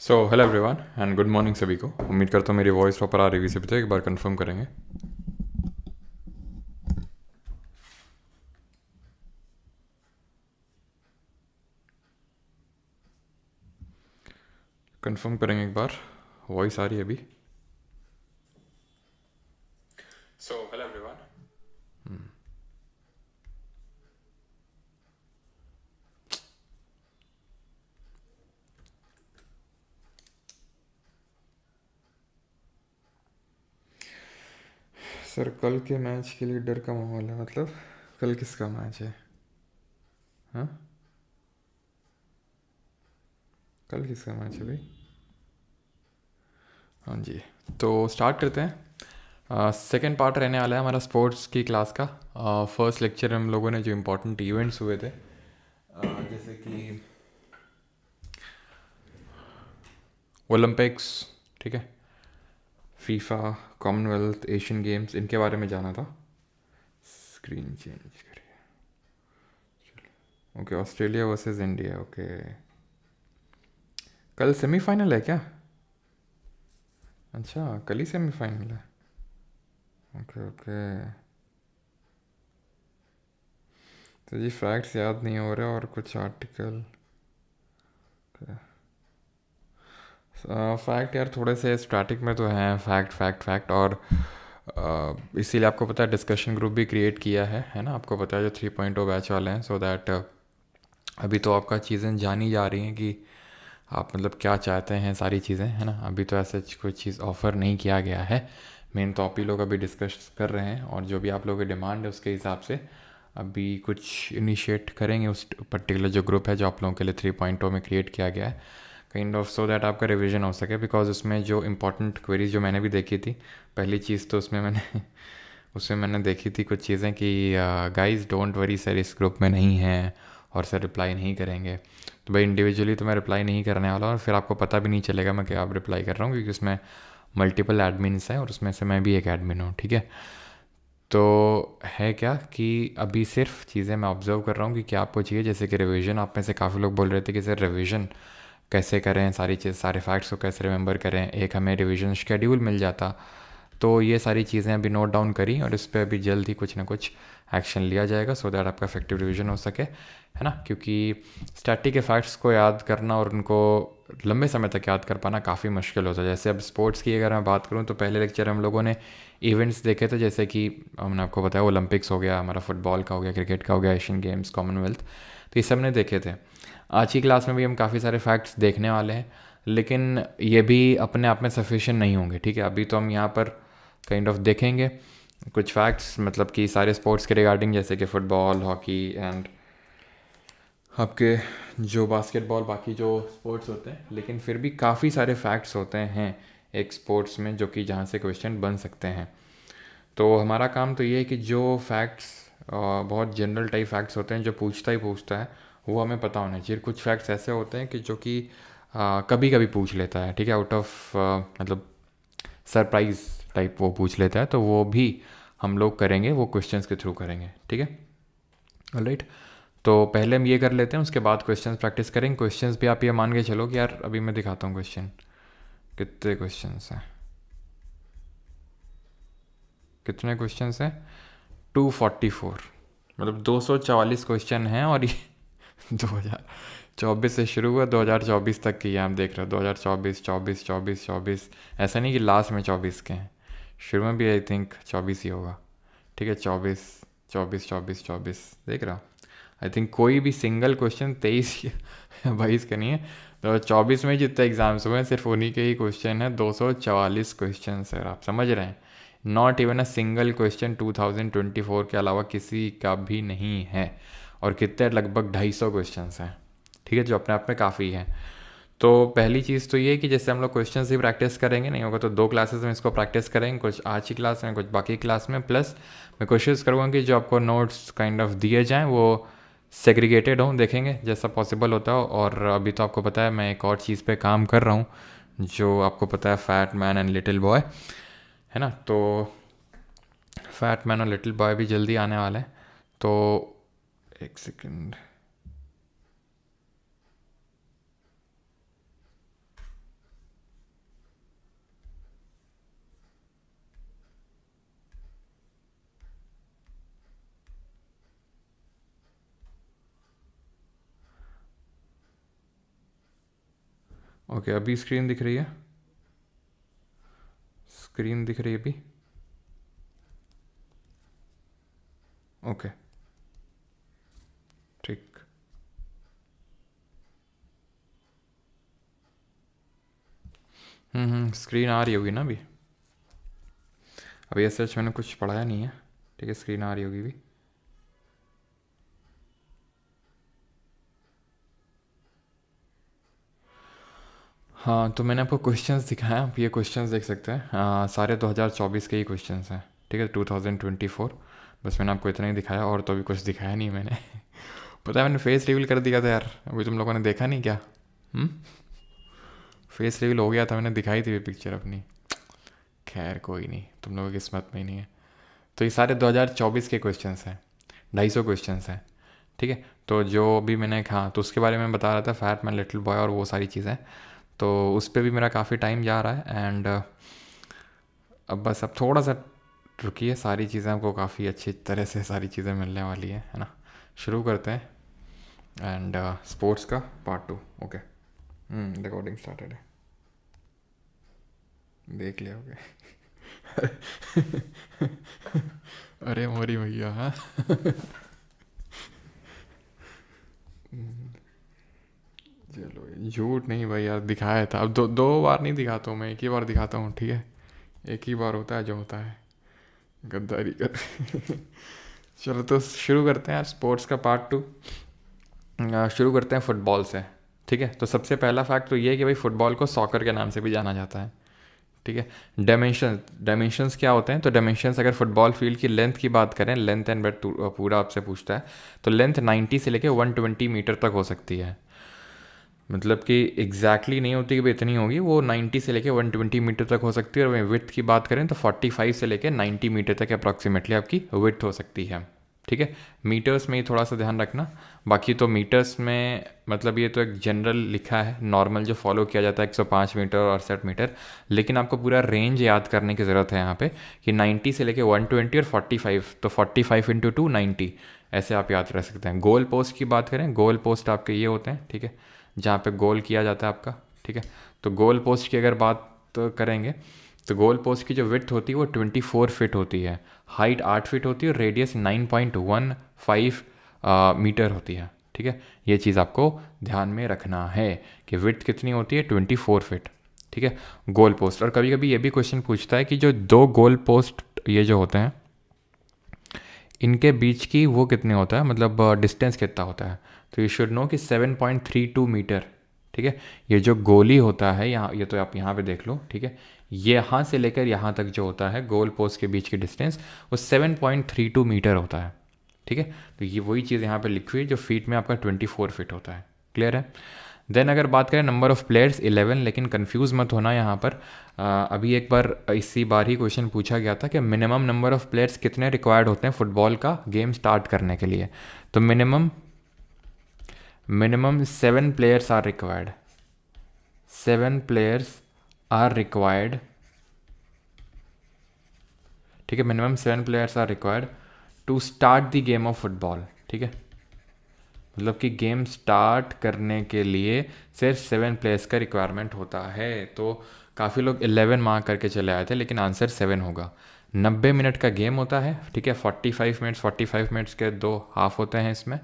So hello everyone and good morning सभी को। उम्मीद करता हूँ मेरी वॉइस प्रॉपर आ रही है। सभी तो एक बार कंफर्म करेंगे। कंफर्म करेंगे एक बार। वॉइस आ रही है अभी। So hello everyone. सर कल के मैच के लिए डर का माहौल है। मतलब कल किसका मैच है? हाँ, कल किसका मैच है भाई? हाँ जी। तो स्टार्ट करते हैं। सेकेंड पार्ट रहने वाला है हमारा स्पोर्ट्स की क्लास का। फर्स्ट लेक्चर में हम लोगों ने जो इम्पोर्टेंट इवेंट्स हुए थे, जैसे कि ओलंपिक्स, ठीक है, फीफा, कॉमनवेल्थ, एशियन गेम्स, इनके बारे में जाना था। स्क्रीन चेंज करिए। Okay, Australia versus India. Okay, कल सेमीफाइनल है क्या? अच्छा, कल ही सेमीफाइनल है। Okay okay. तो जी फैक्ट्स याद नहीं हो रहे और कुछ आर्टिकल। फैक्ट यार थोड़े से स्टैटिक में तो हैं। फैक्ट फैक्ट फैक्ट और इसीलिए आपको पता है डिस्कशन ग्रुप भी क्रिएट किया है ना। आपको पता है जो 3.0 बैच वाले हैं, सो दैट अभी तो आपका चीज़ें जानी जा रही हैं कि आप मतलब क्या चाहते हैं, सारी चीज़ें, है ना। अभी तो ऐसे कोई चीज़ ऑफ़र नहीं किया गया है। मेन तो आप ही लोग अभी डिस्कस कर रहे हैं और जो भी आप लोगों की डिमांड है उसके हिसाब से अभी कुछ इनिशिएट करेंगे उस पर्टिकुलर जो ग्रुप है जो आप लोगों के लिए 3.0 में क्रिएट किया गया है, काइंड ऑफ, सो दैट आपका रिवीजन हो सके। बिकॉज उसमें जो इंपॉर्टेंट क्वेरीज जो मैंने भी देखी थी, पहली चीज़ तो उसमें मैंने उसमें मैंने देखी थी कुछ चीज़ें कि गाइस डोंट वरी सर, इस ग्रुप में नहीं है और सर रिप्लाई नहीं करेंगे। तो भाई इंडिविजुअली तो मैं रिप्लाई नहीं करने वाला और फिर आपको पता भी नहीं चलेगा मैं क्या आप रिप्लाई कर रहा हूँ, क्योंकि उसमें मल्टीपल एडमिन्स हैं और उसमें से मैं भी एक एडमिन हूँ, ठीक है। तो है क्या कि अभी सिर्फ चीज़ें मैं ऑब्जर्व कर रहा हूँ कि क्या आपको चाहिए। जैसे कि रिवीजन, आप में से काफ़ी लोग बोल रहे थे कि सर रिवीजन कैसे करें, सारी चीज़, सारे फैक्ट्स को कैसे रिमेंबर करें, एक हमें रिवीजन शेड्यूल मिल जाता। तो ये सारी चीज़ें अभी नोट डाउन करी और इस पर अभी जल्द ही कुछ ना कुछ एक्शन लिया जाएगा, सो दैट आपका इफेक्टिव रिवीजन हो सके, है ना। क्योंकि स्टैटिक के फैक्ट्स को याद करना और उनको लंबे समय तक याद कर पाना काफ़ी मुश्किल होता है। जैसे अब स्पोर्ट्स की अगर मैं बात करूँ तो पहले लेक्चर हम लोगों ने इवेंट्स देखे थे, जैसे कि हमने आपको बताया ओलंपिक्स हो गया, हमारा फुटबॉल का हो गया, क्रिकेट का हो गया, एशियन गेम्स, कॉमनवेल्थ, तो ये सब ने देखे थे। आज की क्लास में भी हम काफ़ी सारे फैक्ट्स देखने वाले हैं, लेकिन ये भी अपने आप में सफिशिएंट नहीं होंगे, ठीक है। अभी तो हम यहाँ पर काइंड ऑफ देखेंगे कुछ फैक्ट्स, मतलब कि सारे स्पोर्ट्स के रिगार्डिंग, जैसे कि फ़ुटबॉल, हॉकी एंड आपके जो बास्केटबॉल, बाकी जो स्पोर्ट्स होते हैं। लेकिन फिर भी काफ़ी सारे फैक्ट्स होते हैं एक स्पोर्ट्स में जो कि जहाँ से क्वेश्चन बन सकते हैं। तो हमारा काम तो ये है कि जो फैक्ट्स बहुत जनरल टाइप फैक्ट्स होते हैं जो पूछता ही पूछता है, वो हमें पता होना चाहिए। कुछ फैक्ट्स ऐसे होते हैं कि जो कि कभी कभी पूछ लेता है, ठीक है, आउट ऑफ मतलब सरप्राइज टाइप वो पूछ लेता है, तो वो भी हम लोग करेंगे, वो क्वेश्चंस के थ्रू करेंगे, ठीक है। ऑलराइट, तो पहले हम ये कर लेते हैं, उसके बाद क्वेश्चंस प्रैक्टिस करेंगे। क्वेश्चंस भी आप ये मान के चलो कि यार अभी मैं दिखाता हूँ क्वेश्चन, कितने क्वेश्चंस हैं, कितने क्वेश्चंस हैं, 244, मतलब 244 क्वेश्चन हैं। और ये 2024 से शुरू हुआ, 2024 तक की, आप देख रहे हो 2024, 24, 24, 24, ऐसा नहीं कि लास्ट में 24 के हैं, शुरू में भी आई थिंक 24 ही होगा, ठीक है। 24, 24, 24, 24, देख रहा हूँ। आई थिंक कोई भी सिंगल क्वेश्चन 23 या 22 का नहीं है। तो 24 में जितने एग्जाम्स हुए हैं सिर्फ उन्हीं के ही क्वेश्चन है, 244 क्वेश्चन सर, आप समझ रहे हैं। Not even a single question 2024 के अलावा किसी का भी नहीं है। और कितने, लगभग 250 क्वेश्चन हैं, ठीक है, जो अपने आप में काफ़ी है। तो पहली चीज़ तो ये है कि जैसे हम लोग क्वेश्चंस ही प्रैक्टिस करेंगे, नहीं होगा तो 2 क्लासेस में इसको प्रैक्टिस करेंगे, कुछ आज की क्लास में, कुछ बाकी क्लास में। प्लस मैं कोशिश करूँगा कि जो आपको नोट्स काइंड ऑफ दिए जाएँ वो सेग्रीगेटेड हों, देखेंगे जैसा पॉसिबल होता हो। और अभी तो आपको पता है मैं एक और चीज़ पे काम कर रहा हूँ, जो आपको पता है, fat man and little boy, है ना। तो फैट मैन और लिटिल बॉय भी जल्दी आने वाले हैं। तो एक सेकेंड, ओके, अभी स्क्रीन दिख रही है? स्क्रीन दिख रही है अभी? ओके, ठीक। स्क्रीन आ रही होगी ना अभी? अभी ऐसे मैंने कुछ पढ़ाया नहीं है, ठीक है, स्क्रीन आ रही होगी भी। हाँ, तो मैंने आपको क्वेश्चंस दिखाया, आप ये क्वेश्चंस देख सकते हैं। सारे 2024 के ही क्वेश्चंस हैं, ठीक है, 2024। बस मैंने आपको इतना ही दिखाया, और तो अभी कुछ दिखाया नहीं मैंने। पता है, मैंने फेस रिवील कर दिया था यार, अभी तुम लोगों ने देखा नहीं क्या? फेस रिवील हो गया था, मैंने दिखाई थी पिक्चर अपनी। खैर कोई नहीं, तुम लोगों की किस्मत में ही नहीं है। तो ये सारे 2024 के क्वेश्चंस हैं, 250 क्वेश्चंस हैं, ठीक है। तो जो भी मैंने कहा तो उसके बारे में बता रहा था, फैट मैन लिटिल बॉय और वो सारी चीज़ें। तो उस पर भी मेरा काफ़ी टाइम जा रहा है। एंड अब बस अब थोड़ा सा रुकिए, सारी चीज़ें आपको काफ़ी अच्छी तरह से सारी चीज़ें मिलने वाली है ना। शुरू करते हैं। एंड स्पोर्ट्स का पार्ट 2। ओके, रिकॉर्डिंग स्टार्टेड है, देख लिया होगे। अरे मोरी भैया, हाँ। चलो, झूठ नहीं भाई यार, दिखाया था। अब दो दो बार नहीं दिखाता हूँ मैं, एक ही बार दिखाता हूँ, ठीक है। एक ही बार होता है जो होता है, गद्दारी कर। चलो तो शुरू करते हैं यार, स्पोर्ट्स का पार्ट 2। शुरू करते हैं फुटबॉल से, ठीक है। तो सबसे पहला फैक्ट तो ये है कि भाई फुटबॉल को सॉकर के नाम से भी जाना जाता है, ठीक है। डायमेंशंस क्या होते हैं? तो डायमेंशंस, अगर फुटबॉल फील्ड की लेंथ की बात करें, लेंथ एंड ब्रेड्थ पूरा आपसे पूछता है, तो लेंथ 90 से लेकर 120 मीटर तक हो सकती है। मतलब कि एग्जैक्टली नहीं होती कि भाई इतनी होगी, वो 90 से लेकर 120 मीटर तक हो सकती है। और विड्थ की बात करें तो 45 से लेकर 90 मीटर तक अप्रॉक्सीमेटली आपकी विड्थ हो सकती है, ठीक है। मीटर्स में ही थोड़ा सा ध्यान रखना। बाकी तो मीटर्स में मतलब ये तो एक जनरल लिखा है, नॉर्मल जो फॉलो किया जाता है 105 मीटर और 68 मीटर। लेकिन आपको पूरा रेंज याद करने की ज़रूरत है यहाँ पे, कि 90 से लेके 120 और 45, तो 45 इंटू 2 90, ऐसे आप याद रख सकते हैं। गोल पोस्ट की बात करें, गोल पोस्ट आपके ये होते हैं, ठीक है, जहाँ पे गोल किया जाता है आपका, ठीक है। तो गोल पोस्ट की अगर बात करेंगे, तो गोल पोस्ट की जो विड्थ होती है वो 24 फिट होती है, हाइट 8 फिट होती है और रेडियस 9.15 मीटर होती है, ठीक है। ये चीज़ आपको ध्यान में रखना है कि विड्थ कितनी होती है, 24 फिट, ठीक है, गोल पोस्ट। और कभी कभी ये भी क्वेश्चन पूछता है कि जो दो गोल पोस्ट ये जो होते हैं, इनके बीच की वो कितने होता है, मतलब डिस्टेंस कितना होता है? तो यू शुड नो कि 7.32 मीटर, ठीक है। ये जो गोली होता है यहाँ, ये तो आप यहाँ पे देख लो, ठीक है, यहाँ से लेकर यहाँ तक जो होता है गोल पोस्ट के बीच की डिस्टेंस, वो 7.32 मीटर होता है, ठीक है। तो ये वही चीज़ यहाँ पे लिखी हुई है जो फीट में आपका 24 फीट होता है। क्लियर है? देन अगर बात करें नंबर ऑफ़ प्लेयर्स 11, लेकिन कंफ्यूज मत होना यहाँ पर। अभी एक बार इसी बार ही क्वेश्चन पूछा गया था कि मिनिमम नंबर ऑफ़ प्लेयर्स कितने रिक्वायर्ड होते हैं फुटबॉल का गेम स्टार्ट करने के लिए। तो minimum 7 players are required, 7 players are required, ठीक है। Minimum 7 players are required to start the game of football, ठीक है। मतलब कि गेम स्टार्ट करने के लिए सिर्फ 7 प्लेयर्स का रिक्वायरमेंट होता है। तो काफ़ी लोग 11 मार्क करके चले आए थे, लेकिन आंसर 7 होगा। 90 मिनट का गेम होता है, ठीक है। 45 मिनट्स के 2 हाफ होते हैं इसमें।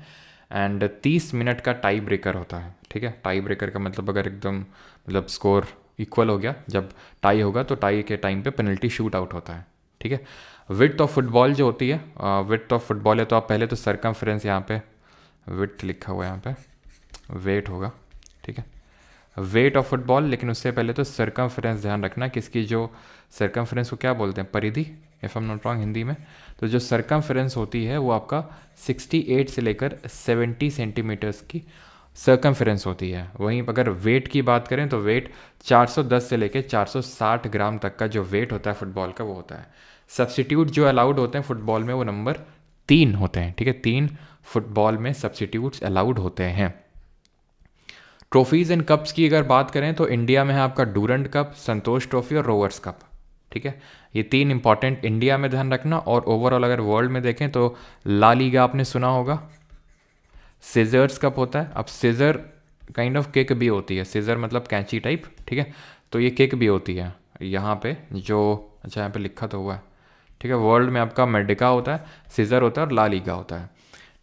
एंड 30 मिनट का टाई ब्रेकर होता है, ठीक है। टाई ब्रेकर का मतलब अगर एकदम मतलब स्कोर इक्वल हो गया, जब टाई होगा तो टाई के टाइम पे पेनल्टी शूट आउट होता है, ठीक है। विड्थ ऑफ फुटबॉल जो होती है, विड्थ ऑफ फुटबॉल है तो आप पहले तो सरकमफ्रेंस, यहाँ पे विड्थ लिखा हुआ है, यहाँ पे वेट होगा, ठीक है, वेट ऑफ फुटबॉल। लेकिन उससे पहले तो सरकमफ्रेंस ध्यान रखना कि इसकी जो सरकमफ्रेंस को क्या बोलते हैं, परिधि, if I am not wrong Hindi में। तो जो सरकमफ्रेंस होती है वो आपका 68 से लेकर 70 सेंटीमीटर्स की सरकमफ्रेंस होती है। वहीं अगर वेट की बात करें तो वेट 410 से लेकर 460 ग्राम तक का जो वेट होता है फुटबॉल का वो होता है। सब्सिट्यूट जो अलाउड होते हैं फुटबॉल में वो नंबर 3 होते हैं, ठीक है। 3 फुटबॉल में सब्सिट्यूट्स अलाउड होते हैं। ट्रॉफीज़ एंड कप्स की अगर बात करें तो इंडिया में है आपका डूरंड कप, संतोष ट्रॉफी और रोवर्स कप, ठीक है। ये 3 इंपॉर्टेंट इंडिया में ध्यान रखना। और ओवरऑल अगर वर्ल्ड में देखें तो ला लीगा आपने सुना होगा, सीजर्स कप होता है। अब सीजर काइंड ऑफ किक भी होती है, सीजर मतलब कैंची टाइप, ठीक है। तो ये किक भी होती है यहाँ पे जो, अच्छा यहाँ पे लिखा तो हुआ है, ठीक है। वर्ल्ड में आपका मेडिका होता है, सीजर होता है और ला लीगा होता है,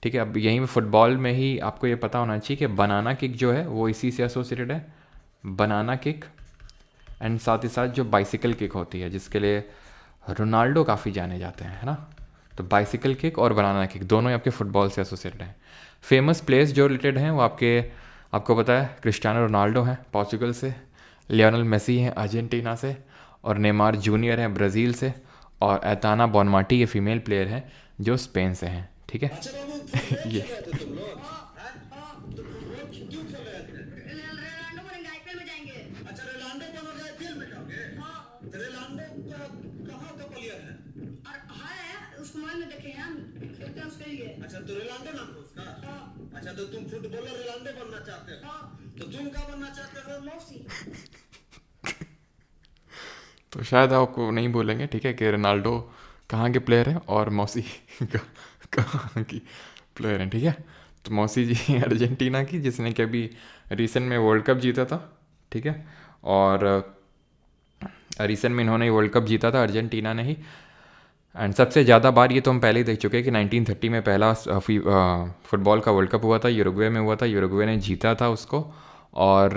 ठीक है। अब यहीं पे फुटबॉल में ही आपको ये पता होना चाहिए कि बनाना किक जो है वो इसी से एसोसिएटेड है, बनाना किक। एंड साथ ही साथ जो बाइसिकल किक होती है जिसके लिए रोनाल्डो काफ़ी जाने जाते हैं, है ना। तो बाइसिकल किक और बनाना किक दोनों ही आपके फुटबॉल से एसोसिएटेड हैं। फेमस प्लेयर्स जो रिलेटेड हैं वो आपको पता है, क्रिस्टियानो रोनाल्डो हैं पोर्चुगल से, लियोनेल मेसी हैं अर्जेंटीना से, और नेमार जूनियर हैं ब्राज़ील से, और एताना बोनमाटी ये फीमेल प्लेयर हैं जो स्पेन से हैं, ठीक है। ये अच्छा तो रोनाल्डो नाम है उसका। अच्छा तो तुम फुटबॉलर रोनाल्डो बनना चाहते हो? तो तुम क्या बनना चाहते हो? मौसी। तो शायद आपको नहीं बोलेंगे, ठीक है, कि रोनाल्डो कहाँ के प्लेयर हैं और मौसी कहाँ की प्लेयर हैं, ठीक है। तो मौसी जी अर्जेंटीना की, जिसने कि अभी रिसेंट में वर्ल्ड कप जीता था, ठीक है। और रिसेंट में इन्होंने वर्ल्ड कप जीता था अर्जेंटीना ने ही। एंड सबसे ज़्यादा बार ये तो हम पहले ही देख चुके हैं कि 1930 में पहला फुटबॉल का वर्ल्ड कप हुआ था, यूरुग्वे में हुआ था, यूरुग्वे ने जीता था उसको। और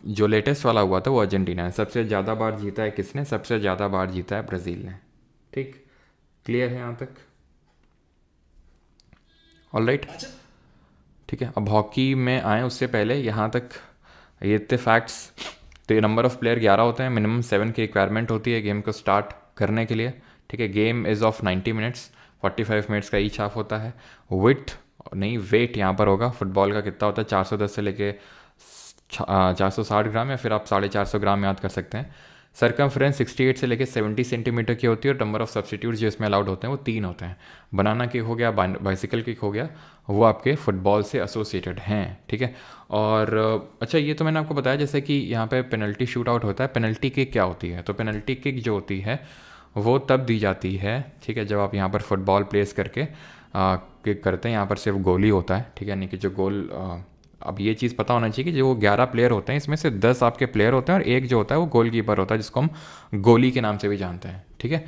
जो लेटेस्ट वाला हुआ था वो अर्जेंटीना ने। सबसे ज़्यादा बार जीता है किसने? सबसे ज़्यादा बार जीता है ब्राज़ील ने, ठीक। क्लियर है यहाँ तक? ऑल राइट, ठीक है। अब हॉकी में आए उससे पहले यहाँ तक ये थे फैक्ट्स। तो ये नंबर ऑफ़ प्लेयर 11 होते हैं, मिनिमम 7 की रिक्वायरमेंट होती है गेम को स्टार्ट करने के लिए, ठीक है। Game is of 90 minutes, 45 minutes का ईच हाफ होता है। विथ नहीं, वेट यहाँ पर होगा फुटबॉल का कितना होता है, 410 से लेके 460 ग्राम, या फिर आप 450 ग्राम याद कर सकते हैं। सरकमफ्रेंस 68 से लेके 70 सेंटीमीटर की होती है, और नंबर ऑफ सब्सटीट्यूट जो इसमें अलाउड होते हैं वो 3 होते हैं। बनाना किक हो गया, बाइसिकल किक हो गया, वो आपके फुटबॉल से एसोसिएटेड हैं, ठीक है। और अच्छा, ये तो मैंने आपको बताया जैसे कि यहाँ पे पेनल्टी शूट आउट होता है। पेनल्टी किक क्या होती है? तो पेनल्टी किक जो होती है वो तब दी जाती है, ठीक है, जब आप यहाँ पर फुटबॉल प्लेस करके किक करते हैं। यहाँ पर सिर्फ गोल ही होता है, ठीक है, यानी कि जो गोल अब ये चीज़ पता होना चाहिए कि जो 11 प्लेयर होते हैं इसमें से 10 आपके प्लेयर होते हैं और एक जो होता है वो गोलकीपर होता है, जिसको हम गोली के नाम से भी जानते हैं, ठीक है।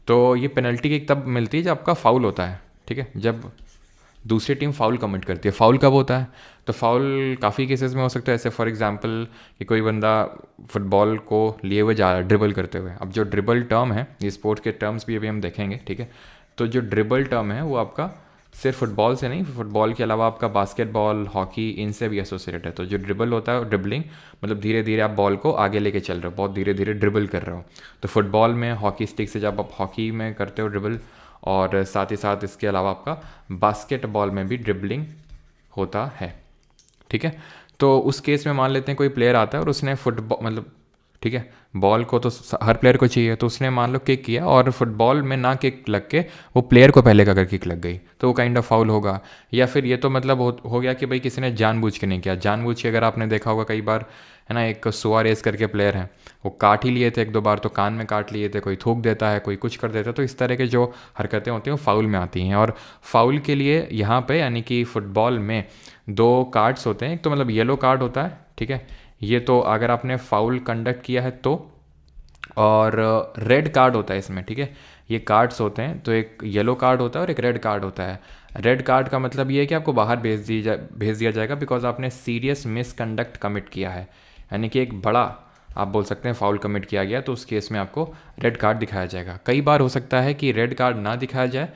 तो ये पेनल्टी किक तब मिलती है जब आपका फाउल होता है, ठीक है, जब दूसरी टीम फाउल कमिट करती है। फाउल कब होता है? तो फाउल काफ़ी केसेस में हो सकता है, ऐसे फॉर एग्जांपल कि कोई बंदा फुटबॉल को लिए हुए जा रहा है ड्रिबल करते हुए। अब जो ड्रिबल टर्म है, ये स्पोर्ट्स के टर्म्स भी अभी हम देखेंगे, ठीक है। तो जो ड्रिबल टर्म है वो आपका सिर्फ फुटबॉल से नहीं, फुटबॉल के अलावा आपका बास्केटबॉल, हॉकी, इनसे भी एसोसिएटेड है। तो जो ड्रिबल होता है, ड्रिबलिंग मतलब धीरे धीरे आप बॉल को आगे लेके चल रहे हो, बहुत धीरे धीरे ड्रिबल कर रहे हो। तो फुटबॉल में हॉकी स्टिक से जब आप हॉकी में करते हो ड्रिबल, और साथ ही साथ इसके अलावा आपका बास्केटबॉल में भी ड्रिबलिंग होता है, ठीक है। तो उस केस में मान लेते हैं कोई प्लेयर आता है और उसने फुटबॉल मतलब, ठीक है, बॉल को तो हर प्लेयर को चाहिए, तो उसने मान लो किक किया और फुटबॉल में ना किक लग के वो प्लेयर को पहले का अगर किक लग गई तो वो काइंड ऑफ फाउल होगा। या फिर ये तो मतलब हो गया कि भाई किसी ने जानबूझ के नहीं किया। जानबूझ के अगर आपने देखा होगा कई बार, है ना, एक सुआरेस करके प्लेयर हैं, वो काट ही लिए थे एक दो बार, तो कान में काट लिए थे, कोई थूक देता है, कोई कुछ कर देता है। तो इस तरह के जो हरकतें होती हैं वो फाउल में आती हैं। और फाउल के लिए यहाँ पे यानी कि फुटबॉल में 2 कार्ड्स होते हैं। एक तो मतलब येलो कार्ड होता है, ठीक है, ये तो अगर आपने फाउल कंडक्ट किया है तो, और रेड कार्ड होता है इसमें, ठीक है। ये कार्ड्स होते हैं, तो एक येलो कार्ड होता है और एक रेड कार्ड होता है। रेड कार्ड का मतलब ये है कि आपको बाहर भेज दिया जाएगा बिकॉज आपने सीरियस मिसकंडक्ट कमिट किया है, यानी कि एक बड़ा आप बोल सकते हैं फाउल कमिट किया गया, तो उस केस में आपको रेड कार्ड दिखाया जाएगा। कई बार हो सकता है कि रेड कार्ड ना दिखाया जाए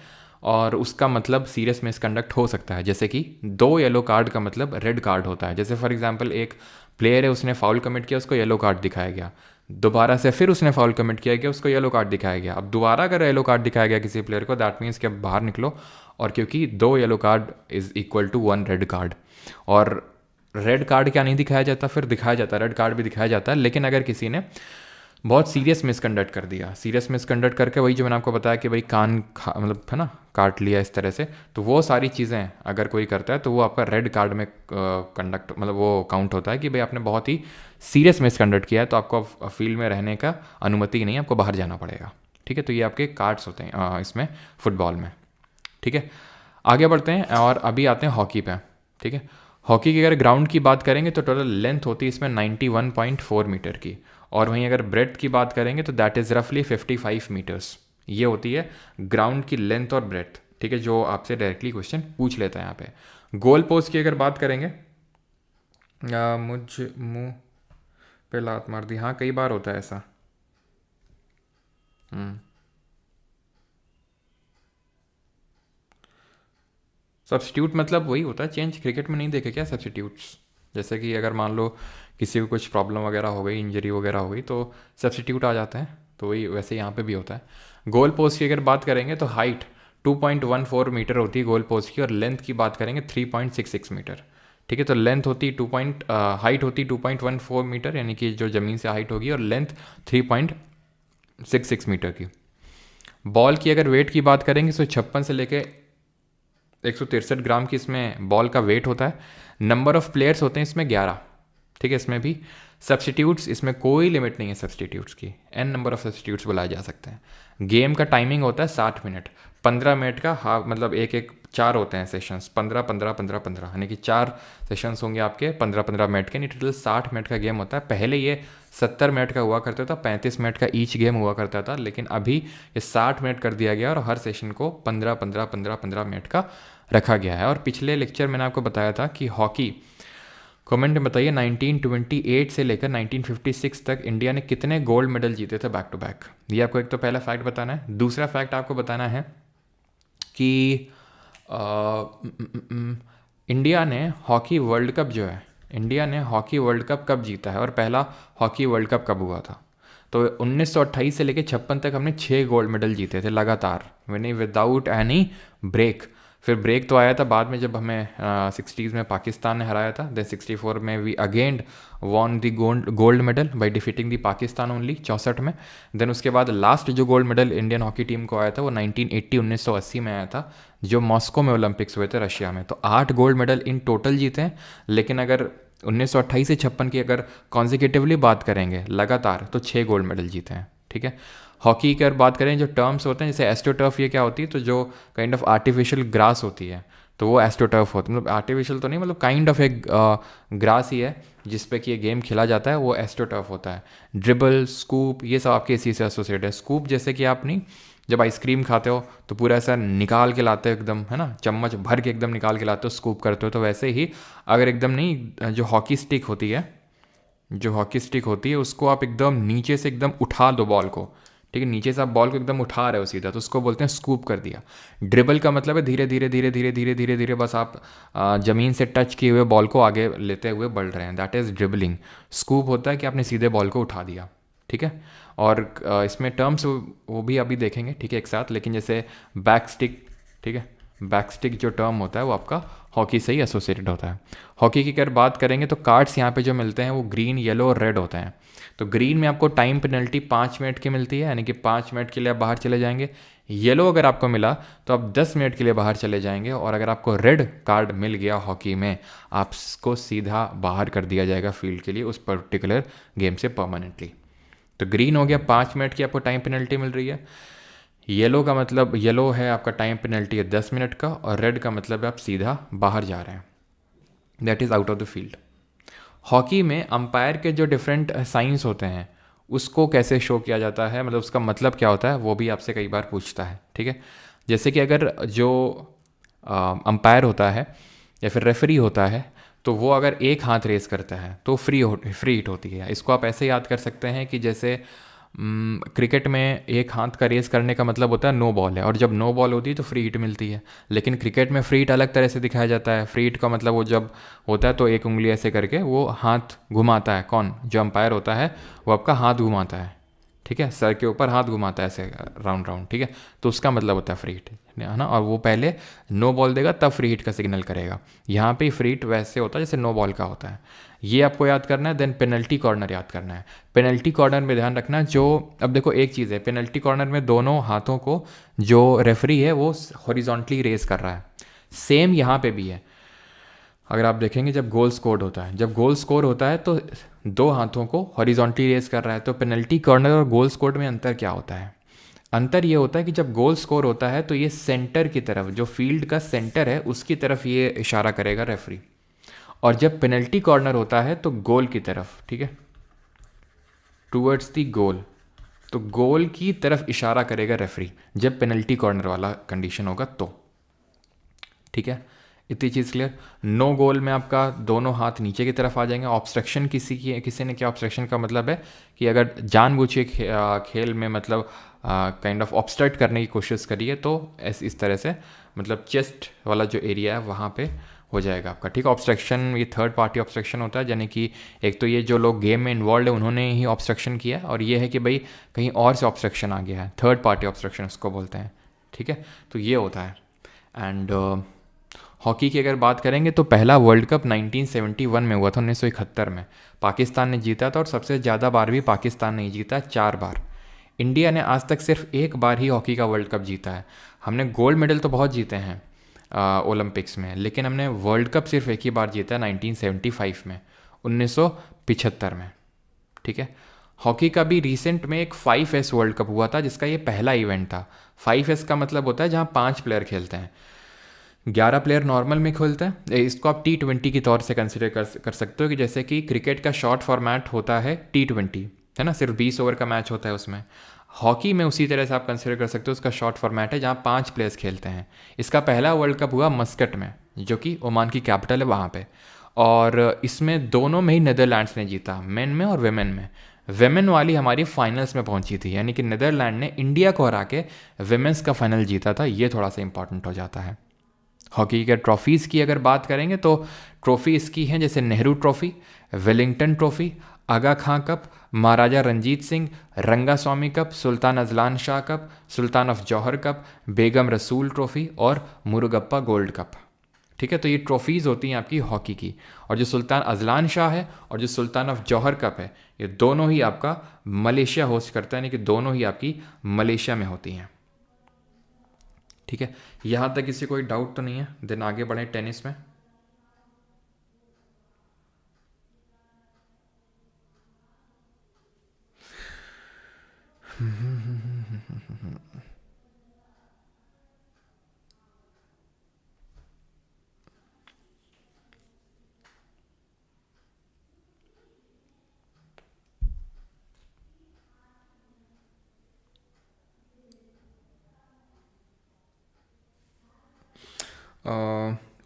और उसका मतलब सीरियस मिसकंडक्ट हो सकता है, जैसे कि 2 येलो कार्ड का मतलब रेड कार्ड होता है। जैसे फॉर एग्जांपल एक प्लेयर है, उसने फाउल कमिट किया, उसको येलो कार्ड दिखाया गया, दोबारा से फिर उसने फाउल कमिट किया गया, उसको येलो कार्ड दिखाया गया। अब दोबारा अगर येलो कार्ड दिखाया गया किसी प्लेयर को, दैट मीन्स कि अब बाहर निकलो, और क्योंकि 2 yellow card is equal to 1 red card. और रेड कार्ड क्या नहीं दिखाया जाता, फिर दिखाया जाता है, रेड कार्ड भी दिखाया जाता है। लेकिन अगर किसी ने बहुत सीरियस मिसकंडक्ट कर दिया, सीरियस मिसकंडक्ट करके वही जो मैंने आपको बताया कि भाई कान मतलब है ना, काट लिया इस तरह से, तो वो सारी चीज़ें अगर कोई करता है तो वो आपका रेड कार्ड में कंडक्ट मतलब वो काउंट होता है कि भाई आपने बहुत ही सीरियस मिसकंडक्ट किया है, तो आपको फील्ड में रहने का अनुमति नहीं, आपको बाहर जाना पड़ेगा, ठीक है। तो ये आपके कार्ड्स होते हैं इसमें फुटबॉल में, ठीक है। आगे बढ़ते हैं और अभी आते हैं हॉकी पे, ठीक है। हॉकी की अगर ग्राउंड की बात करेंगे तो टोटल लेंथ होती है इसमें 91.4 मीटर की, और वहीं अगर ब्रेड्थ की बात करेंगे तो दैट इज़ रफली 55 मीटर्स। ये होती है ग्राउंड की लेंथ और ब्रेड्थ, ठीक है, जो आपसे डायरेक्टली क्वेश्चन पूछ लेता है यहाँ पे। गोल पोस्ट की अगर बात करेंगे, मुझ मुंह पे लात मार दी, हाँ कई बार होता है ऐसा। सब्स्टिट्यूट मतलब वही होता है चेंज। क्रिकेट में नहीं देखे क्या सब्स्टिट्यूट्स? जैसे कि अगर मान लो किसी को कुछ प्रॉब्लम वगैरह हो गई, इंजरी वगैरह हो गई, तो सब्स्टिट्यूट आ जाते हैं, तो वही वैसे यहाँ पे भी होता है। गोल पोस्ट की अगर बात करेंगे तो हाइट 2.14 मीटर होती है गोल पोस्ट की, और लेंथ की बात करेंगे 3.66 मीटर, ठीक है। तो लेंथ होती हाइट होती 2.14 मीटर, यानी कि जो ज़मीन से हाइट होगी, और लेंथ 3.66 मीटर की। बॉल की अगर वेट की बात करेंगे तो 56 से लेके 163 ग्राम की इसमें बॉल का वेट होता है। नंबर ऑफ प्लेयर्स होते हैं इसमें 11, ठीक है। इसमें भी सब्स्टिट्यूट्स, इसमें कोई लिमिट नहीं है सब्स्टिट्यूट्स की, n नंबर ऑफ सब्स्टिट्यूट्स बुलाए जा सकते हैं। गेम का टाइमिंग होता है 60 मिनट, 15 मिनट का हाफ, मतलब एक 4 होते हैं सेशंस, 15 15 15 15, यानी कि 4 सेशंस होंगे आपके 15-15 मिनट के, नहीं टोटल 60 मिनट का गेम होता है। पहले ये 70 मिनट का हुआ करता था, 35 मिनट का ईच गेम हुआ करता था, लेकिन अभी ये 60 मिनट कर दिया गया, और हर सेशन को 15-15 मिनट का रखा गया है। और पिछले लेक्चर मैंने आपको बताया था कि हॉकी, कमेंट में बताइए 1928 से लेकर 1956 तक इंडिया ने कितने गोल्ड मेडल जीते थे बैक टू बैक। ये आपको एक तो पहला फैक्ट बताना है। दूसरा फैक्ट आपको बताना है कि इंडिया ने हॉकी वर्ल्ड कप जो है, इंडिया ने हॉकी वर्ल्ड कप कब जीता है, और पहला हॉकी वर्ल्ड कप कब हुआ था। तो 1928 से लेकर 56 तक हमने 6 गोल्ड मेडल जीते थे लगातार, यानी विदाउट एनी ब्रेक। फिर ब्रेक तो आया था बाद में, जब हमें 60s में पाकिस्तान ने हराया था। देन 64 में we again won the gold medal by defeating the Pakistan only, 64 में। देन उसके बाद लास्ट जो gold medal Indian hockey team को आया था वो 1980 में आया था, जो मॉस्को में ओलंपिक्स हुए थे रशिया में। तो 8 गोल्ड मेडल इन टोटल जीते हैं। लेकिन अगर 1928 से 56 की अगर कॉन्जिक्यूटिवली बात करेंगे लगातार, तो 6 गोल्ड मेडल जीते हैं, ठीक है। हॉकी की अगर बात करें, जो टर्म्स होते हैं जैसे एस्ट्रोटर्फ, ये क्या होती है, तो जो काइंड ऑफ आर्टिफिशियल ग्रास होती है, तो वो एस्ट्रोटर्फ होती है। मतलब आर्टिफिशियल तो नहीं, मतलब काइंड ऑफ एक ग्रास ही है जिस पे कि ये गेम खेला जाता है, वो एस्ट्रोटर्फ होता है। ड्रिबल, स्कूप, ये सब आपके इसी से एसोसिएट है। स्कूप जैसे कि आप नहीं, जब आइसक्रीम खाते हो तो पूरा ऐसा निकाल के लाते हो एकदम, है ना, चम्मच भर के एकदम निकाल के लाते हो, स्कूप करते हो। तो वैसे ही अगर एकदम नहीं, जो हॉकी स्टिक होती है, जो हॉकी स्टिक होती है उसको आप एकदम नीचे से एकदम उठा दो बॉल को, ठीक है, नीचे से आप बॉल को एकदम उठा रहे हो सीधा, तो उसको बोलते हैं स्कूप कर दिया। ड्रिबल का मतलब है धीरे धीरे धीरे धीरे धीरे धीरे धीरे बस आप ज़मीन से टच किए हुए बॉल को आगे लेते हुए बढ़ रहे हैं, दैट इज़ ड्रिबलिंग। स्कूप होता है कि आपने सीधे बॉल को उठा दिया, ठीक है। और इसमें टर्म्स वो भी अभी देखेंगे, ठीक है, एक साथ। लेकिन जैसे बैक स्टिक, ठीक है, बैक स्टिक जो टर्म होता है वो आपका हॉकी से ही एसोसिएटेड होता है। हॉकी की अगर बात करेंगे तो कार्ड्स यहाँ पे जो मिलते हैं वो ग्रीन, येलो और रेड होते हैं। तो ग्रीन में आपको टाइम पेनल्टी 5 मिनट की मिलती है, यानी कि 5 मिनट के लिए आप बाहर चले जाएंगे। येलो अगर आपको मिला तो आप 10 मिनट के लिए बाहर चले जाएंगे, और अगर आपको रेड कार्ड मिल गया हॉकी में, आपको सीधा बाहर कर दिया जाएगा फील्ड के लिए उस पर्टिकुलर गेम से परमानेंटली। तो ग्रीन हो गया 5 मिनट की आपको टाइम पेनल्टी मिल रही है। येलो का मतलब, येलो है आपका टाइम पेनल्टी है 10 मिनट का, और रेड का मतलब है आप सीधा बाहर जा रहे हैं, that is out of the field. Hockey में अंपायर के जो डिफरेंट साइंस होते हैं उसको कैसे शो किया जाता है, मतलब उसका मतलब क्या होता है, वो भी आपसे कई बार पूछता है, ठीक है। जैसे कि अगर जो अंपायर होता है या फिर रेफरी होता है, तो वो अगर एक हाथ रेस करता है तो फ्री हिट होती है। इसको आप ऐसे याद कर सकते हैं कि जैसे क्रिकेट में एक हाथ का रेस करने का मतलब होता है नो बॉल है, और जब नो बॉल होती है तो फ्री हिट मिलती है। लेकिन क्रिकेट में फ्री हिट अलग तरह से दिखाया जाता है। फ्री हिट का मतलब वो जब होता है तो एक उंगली ऐसे करके वो हाथ घुमाता है, कौन, जो अंपायर होता है वो आपका हाथ घुमाता है, ठीक है, सर के ऊपर हाथ घुमाता है ऐसे राउंड राउंड, ठीक है, तो उसका मतलब होता है फ्री हिट, है ना। और वो पहले नो बॉल देगा तब फ्री हिट का सिग्नल करेगा। यहाँ पे फ्री हिट वैसे होता है जैसे नो बॉल का होता है, ये आपको याद करना है। देन पेनल्टी कॉर्नर याद करना है। पेनल्टी कॉर्नर में ध्यान रखना, जो अब देखो एक चीज़ है, पेनल्टी कॉर्नर में दोनों हाथों को जो रेफरी है वो हॉरिजॉन्टली रेस कर रहा है, सेम यहाँ पे भी है। अगर आप देखेंगे जब गोल स्कोर होता है, जब गोल स्कोर होता है तो 2 हाथों को हॉरिजॉन्टली रेस कर रहा है। तो पेनल्टी कॉर्नर और गोल स्कोर में अंतर क्या होता है? अंतर ये होता है कि जब गोल स्कोर होता है तो ये सेंटर की तरफ, जो फील्ड का सेंटर है उसकी तरफ ये इशारा करेगा रेफरी, और जब पेनल्टी कॉर्नर होता है तो गोल की तरफ, ठीक है, टूवर्ड्स दी गोल, तो गोल की तरफ इशारा करेगा रेफरी जब पेनल्टी कॉर्नर वाला कंडीशन होगा तो, ठीक है। इतनी चीज़ क्लियर। नो गोल में आपका दोनों हाथ नीचे की तरफ आ जाएंगे। ऑब्स्ट्रक्शन किसी ने क्या, ऑब्स्ट्रक्शन का मतलब है कि अगर जानबूझ के खेल में मतलब काइंड ऑफ ऑब्स्ट्रक्ट करने की कोशिश करिए तो इस तरह से मतलब चेस्ट वाला जो एरिया है वहाँ पे हो जाएगा आपका, ठीक है। ऑब्स्ट्रक्शन ये थर्ड पार्टी ऑब्स्ट्रक्शन होता है, यानी कि एक तो ये जो लोग गेम में इन्वॉल्व है उन्होंने ही ऑब्स्ट्रक्शन किया है, और ये है कि भाई कहीं और से ऑब्स्ट्रक्शन आ गया है, थर्ड पार्टी ऑब्स्ट्रक्शन उसको बोलते हैं, ठीक है। तो ये होता है। एंड हॉकी की अगर बात करेंगे तो पहला वर्ल्ड कप 1971 में हुआ था, 1971 में पाकिस्तान ने जीता था, और सबसे ज़्यादा बार भी पाकिस्तान ने जीता, 4 बार। इंडिया ने आज तक सिर्फ 1 बार ही हॉकी का वर्ल्ड कप जीता है। हमने गोल्ड मेडल तो बहुत जीते हैं ओलंपिक्स में, लेकिन हमने वर्ल्ड कप सिर्फ एक ही बार जीता है 1975 में, 1975 में, ठीक है। हॉकी का भी रिसेंट में एक 5S वर्ल्ड कप हुआ था जिसका ये पहला इवेंट था। 5S का मतलब होता है जहाँ 5 प्लेयर खेलते हैं, 11 प्लेयर नॉर्मल में खेलते हैं। इसको आप T20 के तौर से कंसिडर कर सकते हो कि जैसे कि क्रिकेट का शॉर्ट फॉर्मेट होता है T20, है ना, सिर्फ 20 ओवर का मैच होता है उसमें। हॉकी में उसी तरह से आप कंसिडर कर सकते हो, उसका शॉर्ट फॉर्मेट है जहाँ 5 प्लेयर्स खेलते हैं। इसका पहला वर्ल्ड कप हुआ मस्कट में, जो कि ओमान की कैपिटल है वहाँ पे, और इसमें दोनों में ही नीदरलैंड्स ने जीता, मेन में और वेमेन में। वेमेन वाली हमारी फाइनल्स में पहुंची थी, यानी कि नीदरलैंड ने इंडिया को हरा के वेमेंस का फाइनल जीता था। ये थोड़ा सा इंपॉर्टेंट हो जाता है। हॉकी के ट्रॉफीज़ की अगर बात करेंगे तो ट्रॉफ़ी इसकी हैं जैसे Nehru trophy, Wellington trophy, Aga Khan cup, Maharaja Ranjit Singh, Rangaswamy cup, Sultan Azlan Shah cup, Sultan of Johor cup, Begum Rasool trophy और मुरुगप्पा गोल्ड कप, ठीक है। तो ये ट्रॉफ़ीज़ होती हैं आपकी हॉकी की। और जो सुल्तान अजलान शाह है और जो सुल्तान ऑफ जौहर कप है, ये दोनों ही आपका मलेशिया होस्ट करता है, यानी कि दोनों ही आपकी मलेशिया में होती हैं, ठीक है। यहाँ तक किसी कोई डाउट तो नहीं है। देन आगे बढ़े टेनिस में।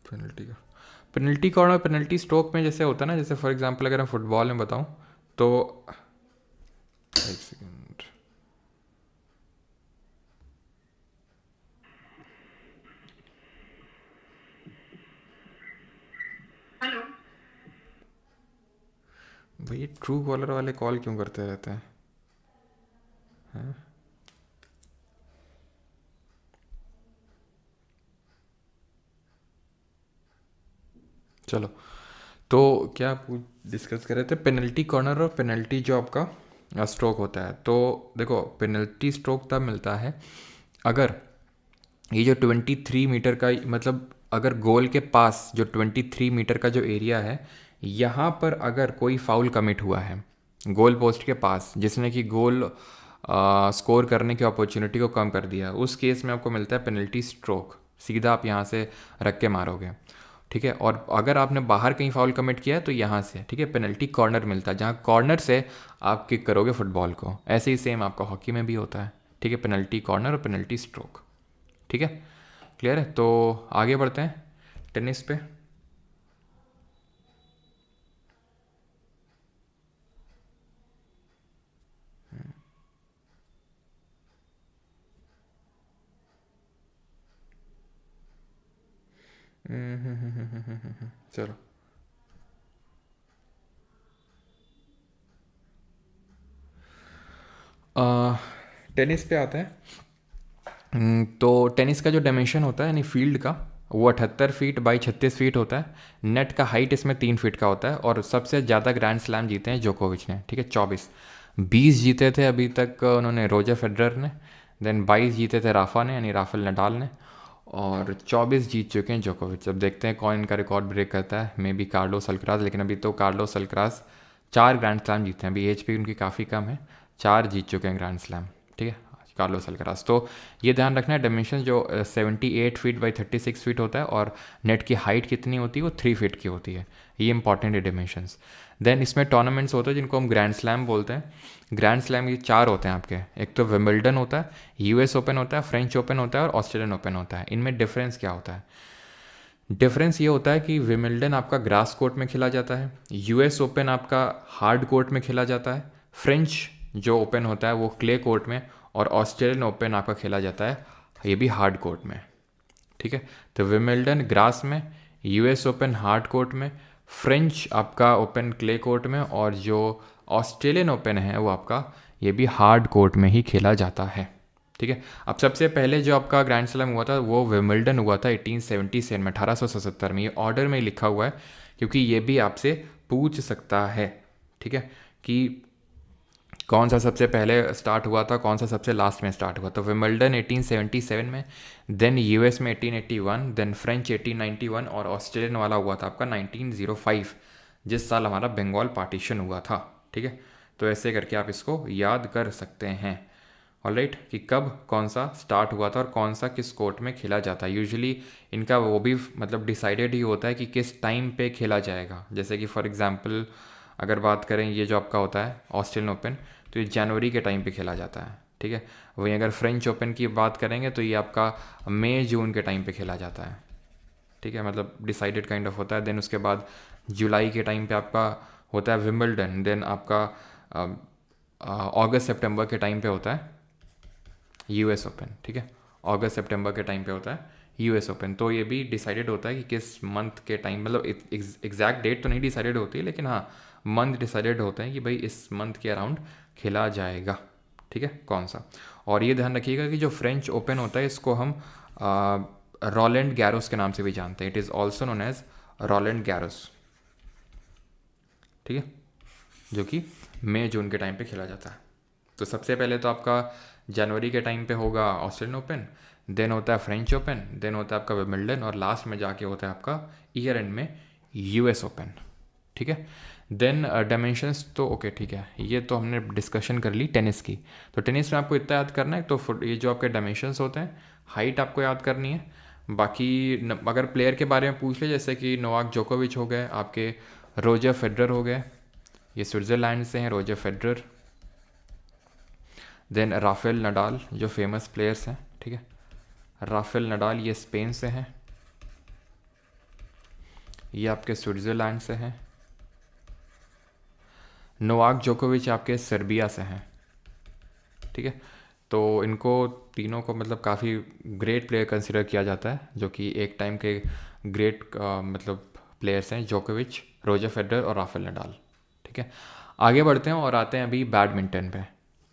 पेनल्टी का, पेनल्टी कॉर्नर, पेनल्टी स्ट्रोक में जैसे होता है ना, जैसे फॉर एग्जांपल अगर मैं फुटबॉल में बताऊं तो एक सेकेंड, हेलो। भाई ट्रू कॉलर वाले कॉल क्यों करते रहते हैं? चलो, तो क्या आप डिस्कस कर रहे थे, पेनल्टी कॉर्नर और पेनल्टी जो आपका स्ट्रोक होता है। तो देखो, पेनल्टी स्ट्रोक तब मिलता है अगर ये जो 23 मीटर का, मतलब अगर गोल के पास जो 23 मीटर का जो एरिया है, यहाँ पर अगर कोई फाउल कमिट हुआ है गोल पोस्ट के पास, जिसने कि गोल स्कोर करने की अपॉर्चुनिटी को कम कर दिया, उस केस में आपको मिलता है पेनल्टी स्ट्रोक। सीधा आप यहाँ से रख के मारोगे, ठीक है। और अगर आपने बाहर कहीं फाउल कमिट किया है तो यहाँ से, ठीक है, पेनल्टी कॉर्नर मिलता है, जहाँ कॉर्नर से आप किक करोगे फुटबॉल को। ऐसे ही सेम आपका हॉकी में भी होता है, ठीक है, पेनल्टी कॉर्नर और पेनल्टी स्ट्रोक, ठीक है। क्लियर है? तो आगे बढ़ते हैं टेनिस पे। चलो, टेनिस पे आते हैं। तो टेनिस का जो डायमेंशन होता है यानी फील्ड का, वो 78 फीट बाई 36 फीट होता है। नेट का हाइट इसमें 3 फीट का होता है। और सबसे ज़्यादा ग्रैंड स्लैम जीते हैं जोकोविच ने, ठीक है, 24। 20 जीते थे अभी तक उन्होंने, रोजर फेडरर ने। देन 22 जीते थे राफा ने, यानी राफेल नडाल ने। और 24 जीत चुके हैं जोकोविच। अब देखते हैं कौन इनका रिकॉर्ड ब्रेक करता है, मे बी कार्लोस अल्कराज। लेकिन अभी तो कार्लोस अल्कराज 4 ग्रैंड स्लैम जीते हैं, अभी एज भी उनकी काफ़ी कम है, 4 जीत चुके हैं ग्रैंड स्लैम, ठीक है, कार्लोस अल्कराज। तो ये ध्यान रखना है, डायमेंशन जो 78 फीट बाई 36 फीट होता है, और नेट की हाइट कितनी होती है, वो 3 फीट की होती है। ये इंपॉर्टेंट है डिमेंशंस। देन इसमें टूर्नामेंट्स होते हैं जिनको हम ग्रैंड स्लैम बोलते हैं। ग्रैंड स्लैम ये 4 होते हैं आपके, एक तो विंबलडन होता है, यूएस ओपन होता है, फ्रेंच ओपन होता है और ऑस्ट्रेलियन ओपन होता है। इनमें डिफरेंस क्या होता है? डिफरेंस ये होता है कि विंबलडन आपका ग्रास कोर्ट में खेला जाता है, यूएस ओपन आपका हार्ड कोर्ट में खेला जाता है, फ्रेंच जो ओपन होता है वो क्ले कोर्ट में, और ऑस्ट्रेलियन ओपन आपका खेला जाता है ये भी हार्ड कोर्ट में। ठीक है, तो विंबलडन ग्रास में, यूएस ओपन हार्ड कोर्ट में, फ्रेंच आपका ओपन क्ले कोर्ट में, और जो ऑस्ट्रेलियन ओपन है वो आपका ये भी हार्ड कोर्ट में ही खेला जाता है। ठीक है, अब सबसे पहले जो आपका ग्रैंड स्लैम हुआ था वो विंबलडन हुआ था 1877 में, 1877 में। ये ऑर्डर में लिखा हुआ है क्योंकि ये भी आपसे पूछ सकता है। ठीक है, कि कौन सा सबसे पहले स्टार्ट हुआ था, कौन सा सबसे लास्ट में स्टार्ट हुआ। तो विंबलडन 1877 में, देन यूएस में 1881, देन फ्रेंच 1891 और ऑस्ट्रेलियन वाला हुआ था आपका 1905, जिस साल हमारा बंगाल पार्टीशन हुआ था। ठीक है, तो ऐसे करके आप इसको याद कर सकते हैं। ऑलराइट, कि कब कौन सा स्टार्ट हुआ था और कौन सा किस कोर्ट में खेला जाता है। यूजुअली इनका वो भी मतलब डिसाइडेड ही होता है कि किस टाइम पे खेला जाएगा। जैसे कि फॉर एग्जांपल अगर बात करें ये जो आपका होता है ऑस्ट्रेलियन ओपन, तो ये जनवरी के टाइम पे खेला जाता है। ठीक है, वहीं अगर फ्रेंच ओपन की बात करेंगे तो ये आपका मई जून के टाइम पे खेला जाता है। ठीक है, मतलब डिसाइडेड काइंड ऑफ होता है। देन उसके बाद जुलाई के टाइम पे आपका होता है विंबलडन। देन आपका अगस्त सितंबर के टाइम पे होता है यूएस ओपन। ठीक है, अगस्त सितंबर के टाइम पे होता है यूएस ओपन। तो ये भी डिसाइडेड होता है कि किस मंथ के टाइम, मतलब एग्जैक्ट डेट तो नहीं डिसाइडेड होती है, लेकिन हाँ मंथ डिसाइडेड होते हैं कि भाई इस मंथ के अराउंड खेला जाएगा। ठीक है, कौन सा। और ये ध्यान रखिएगा कि जो फ्रेंच ओपन होता है इसको हम रोलैंड गैरोस के नाम से भी जानते हैं। It is also known as Roland Garros. ठीक है, जो कि मई जून के टाइम पे खेला जाता है। तो सबसे पहले तो आपका जनवरी के टाइम पे होगा ऑस्ट्रेलियन ओपन, देन होता है फ्रेंच ओपन, देन होता है आपका विंबलडन, और लास्ट में जाके होता है आपका ईयर एंड में यूएस ओपन। ठीक है, देन डायमेंशंस तो ओके ठीक है, ये तो हमने डिस्कशन कर ली टेनिस की। तो टेनिस में आपको इतना याद करना है, तो ये जो आपके डायमेंशंस होते हैं, हाइट आपको याद करनी है। बाकी अगर प्लेयर के बारे में पूछ ले, जैसे कि नोवाक जोकोविच हो गए, आपके रोजर फेडरर हो गए, ये स्विट्ज़रलैंड से हैं Roger Federer. Then Rafael Nadal जो फेमस प्लेयर्स हैं। ठीक है, राफेल नडाल ये स्पेन से हैं, ये आपके स्विट्ज़रलैंड से हैं। नोवाक जोकोविच आपके सर्बिया से हैं। ठीक है, तो इनको तीनों को मतलब काफ़ी ग्रेट प्लेयर कंसिडर किया जाता है, जो कि एक टाइम के ग्रेट मतलब प्लेयर्स हैं, जोकोविच, रोजर फेडरर और राफेल नडाल। ठीक है, आगे बढ़ते हैं और आते हैं अभी बैडमिंटन पे।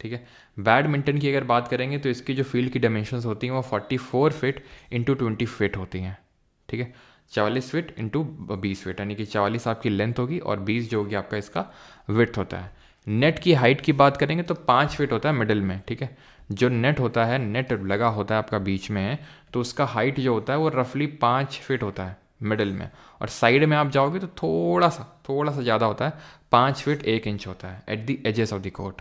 ठीक है, बैडमिंटन की अगर बात करेंगे तो इसकी जो फील्ड की डायमेंशंस होती हैं वो 44 फीट इंटू 20 फीट होती हैं। ठीक है, 44 फीट इंटू 20 फीट, यानी कि 44 आपकी लेंथ होगी और 20 जो होगी आपका इसका विड्थ होता है। नेट की हाइट की बात करेंगे तो 5 फीट होता है मिडिल में। ठीक है, जो नेट होता है, नेट लगा होता है आपका बीच में, तो उसका हाइट जो होता है वो रफली 5 फीट होता है मिडिल में, और साइड में आप जाओगे तो थोड़ा सा ज़्यादा होता है, 5 फीट 1 इंच होता है at the edges of the court.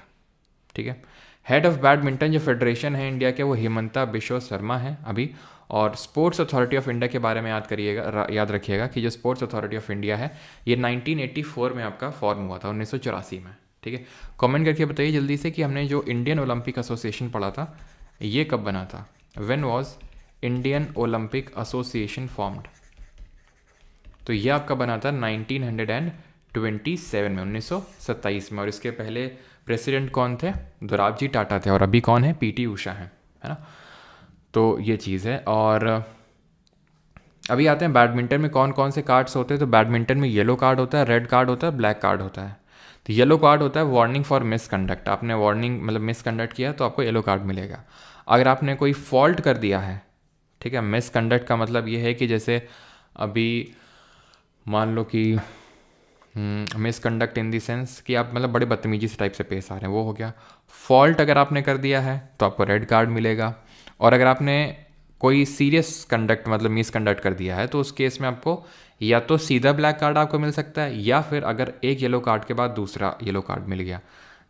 ठीक है, हेड ऑफ बैडमिंटन जो फेडरेशन है इंडिया के वो हेमंता बिश्व शर्मा है अभी। और स्पोर्ट्स अथॉरिटी ऑफ इंडिया के बारे में याद रखिएगा कि जो स्पोर्ट्स अथॉरिटी ऑफ इंडिया है ये 1984 में आपका फॉर्म हुआ था, 1984 में। ठीक है, कमेंट करके बताइए जल्दी से कि हमने जो इंडियन ओलंपिक एसोसिएशन पढ़ा था ये कब बना था। When was Indian Olympic association formed? तो ये आपका बना था 1927 में, 1927 में। और इसके पहले प्रेसिडेंट कौन थे? दोराबजी टाटा थे, और अभी कौन है? पीटी उषा है ना। तो ये चीज़ है। और अभी आते हैं बैडमिंटन में कौन कौन से कार्ड्स होते हैं। तो बैडमिंटन में येलो कार्ड होता है, रेड कार्ड होता है, ब्लैक कार्ड होता है। तो येलो कार्ड होता है वार्निंग फॉर मिसकंडक्ट, आपने वार्निंग मतलब मिसकंडक्ट किया तो आपको येलो कार्ड मिलेगा। अगर आपने कोई फॉल्ट कर दिया है, ठीक है, मिसकंडक्ट का मतलब ये है कि जैसे अभी मान लो कि मिसकंडक्ट इन दी सेंस कि आप मतलब बड़े बदतमीजी से टाइप से पेश आ रहे हैं, वो हो गया। फॉल्ट अगर आपने कर दिया है तो आपको रेड कार्ड मिलेगा। और अगर आपने कोई सीरियस कंडक्ट मतलब मिसकंडक्ट कर दिया है तो उस केस में आपको या तो सीधा ब्लैक कार्ड आपको मिल सकता है, या फिर अगर एक येलो कार्ड के बाद दूसरा येलो कार्ड मिल गया।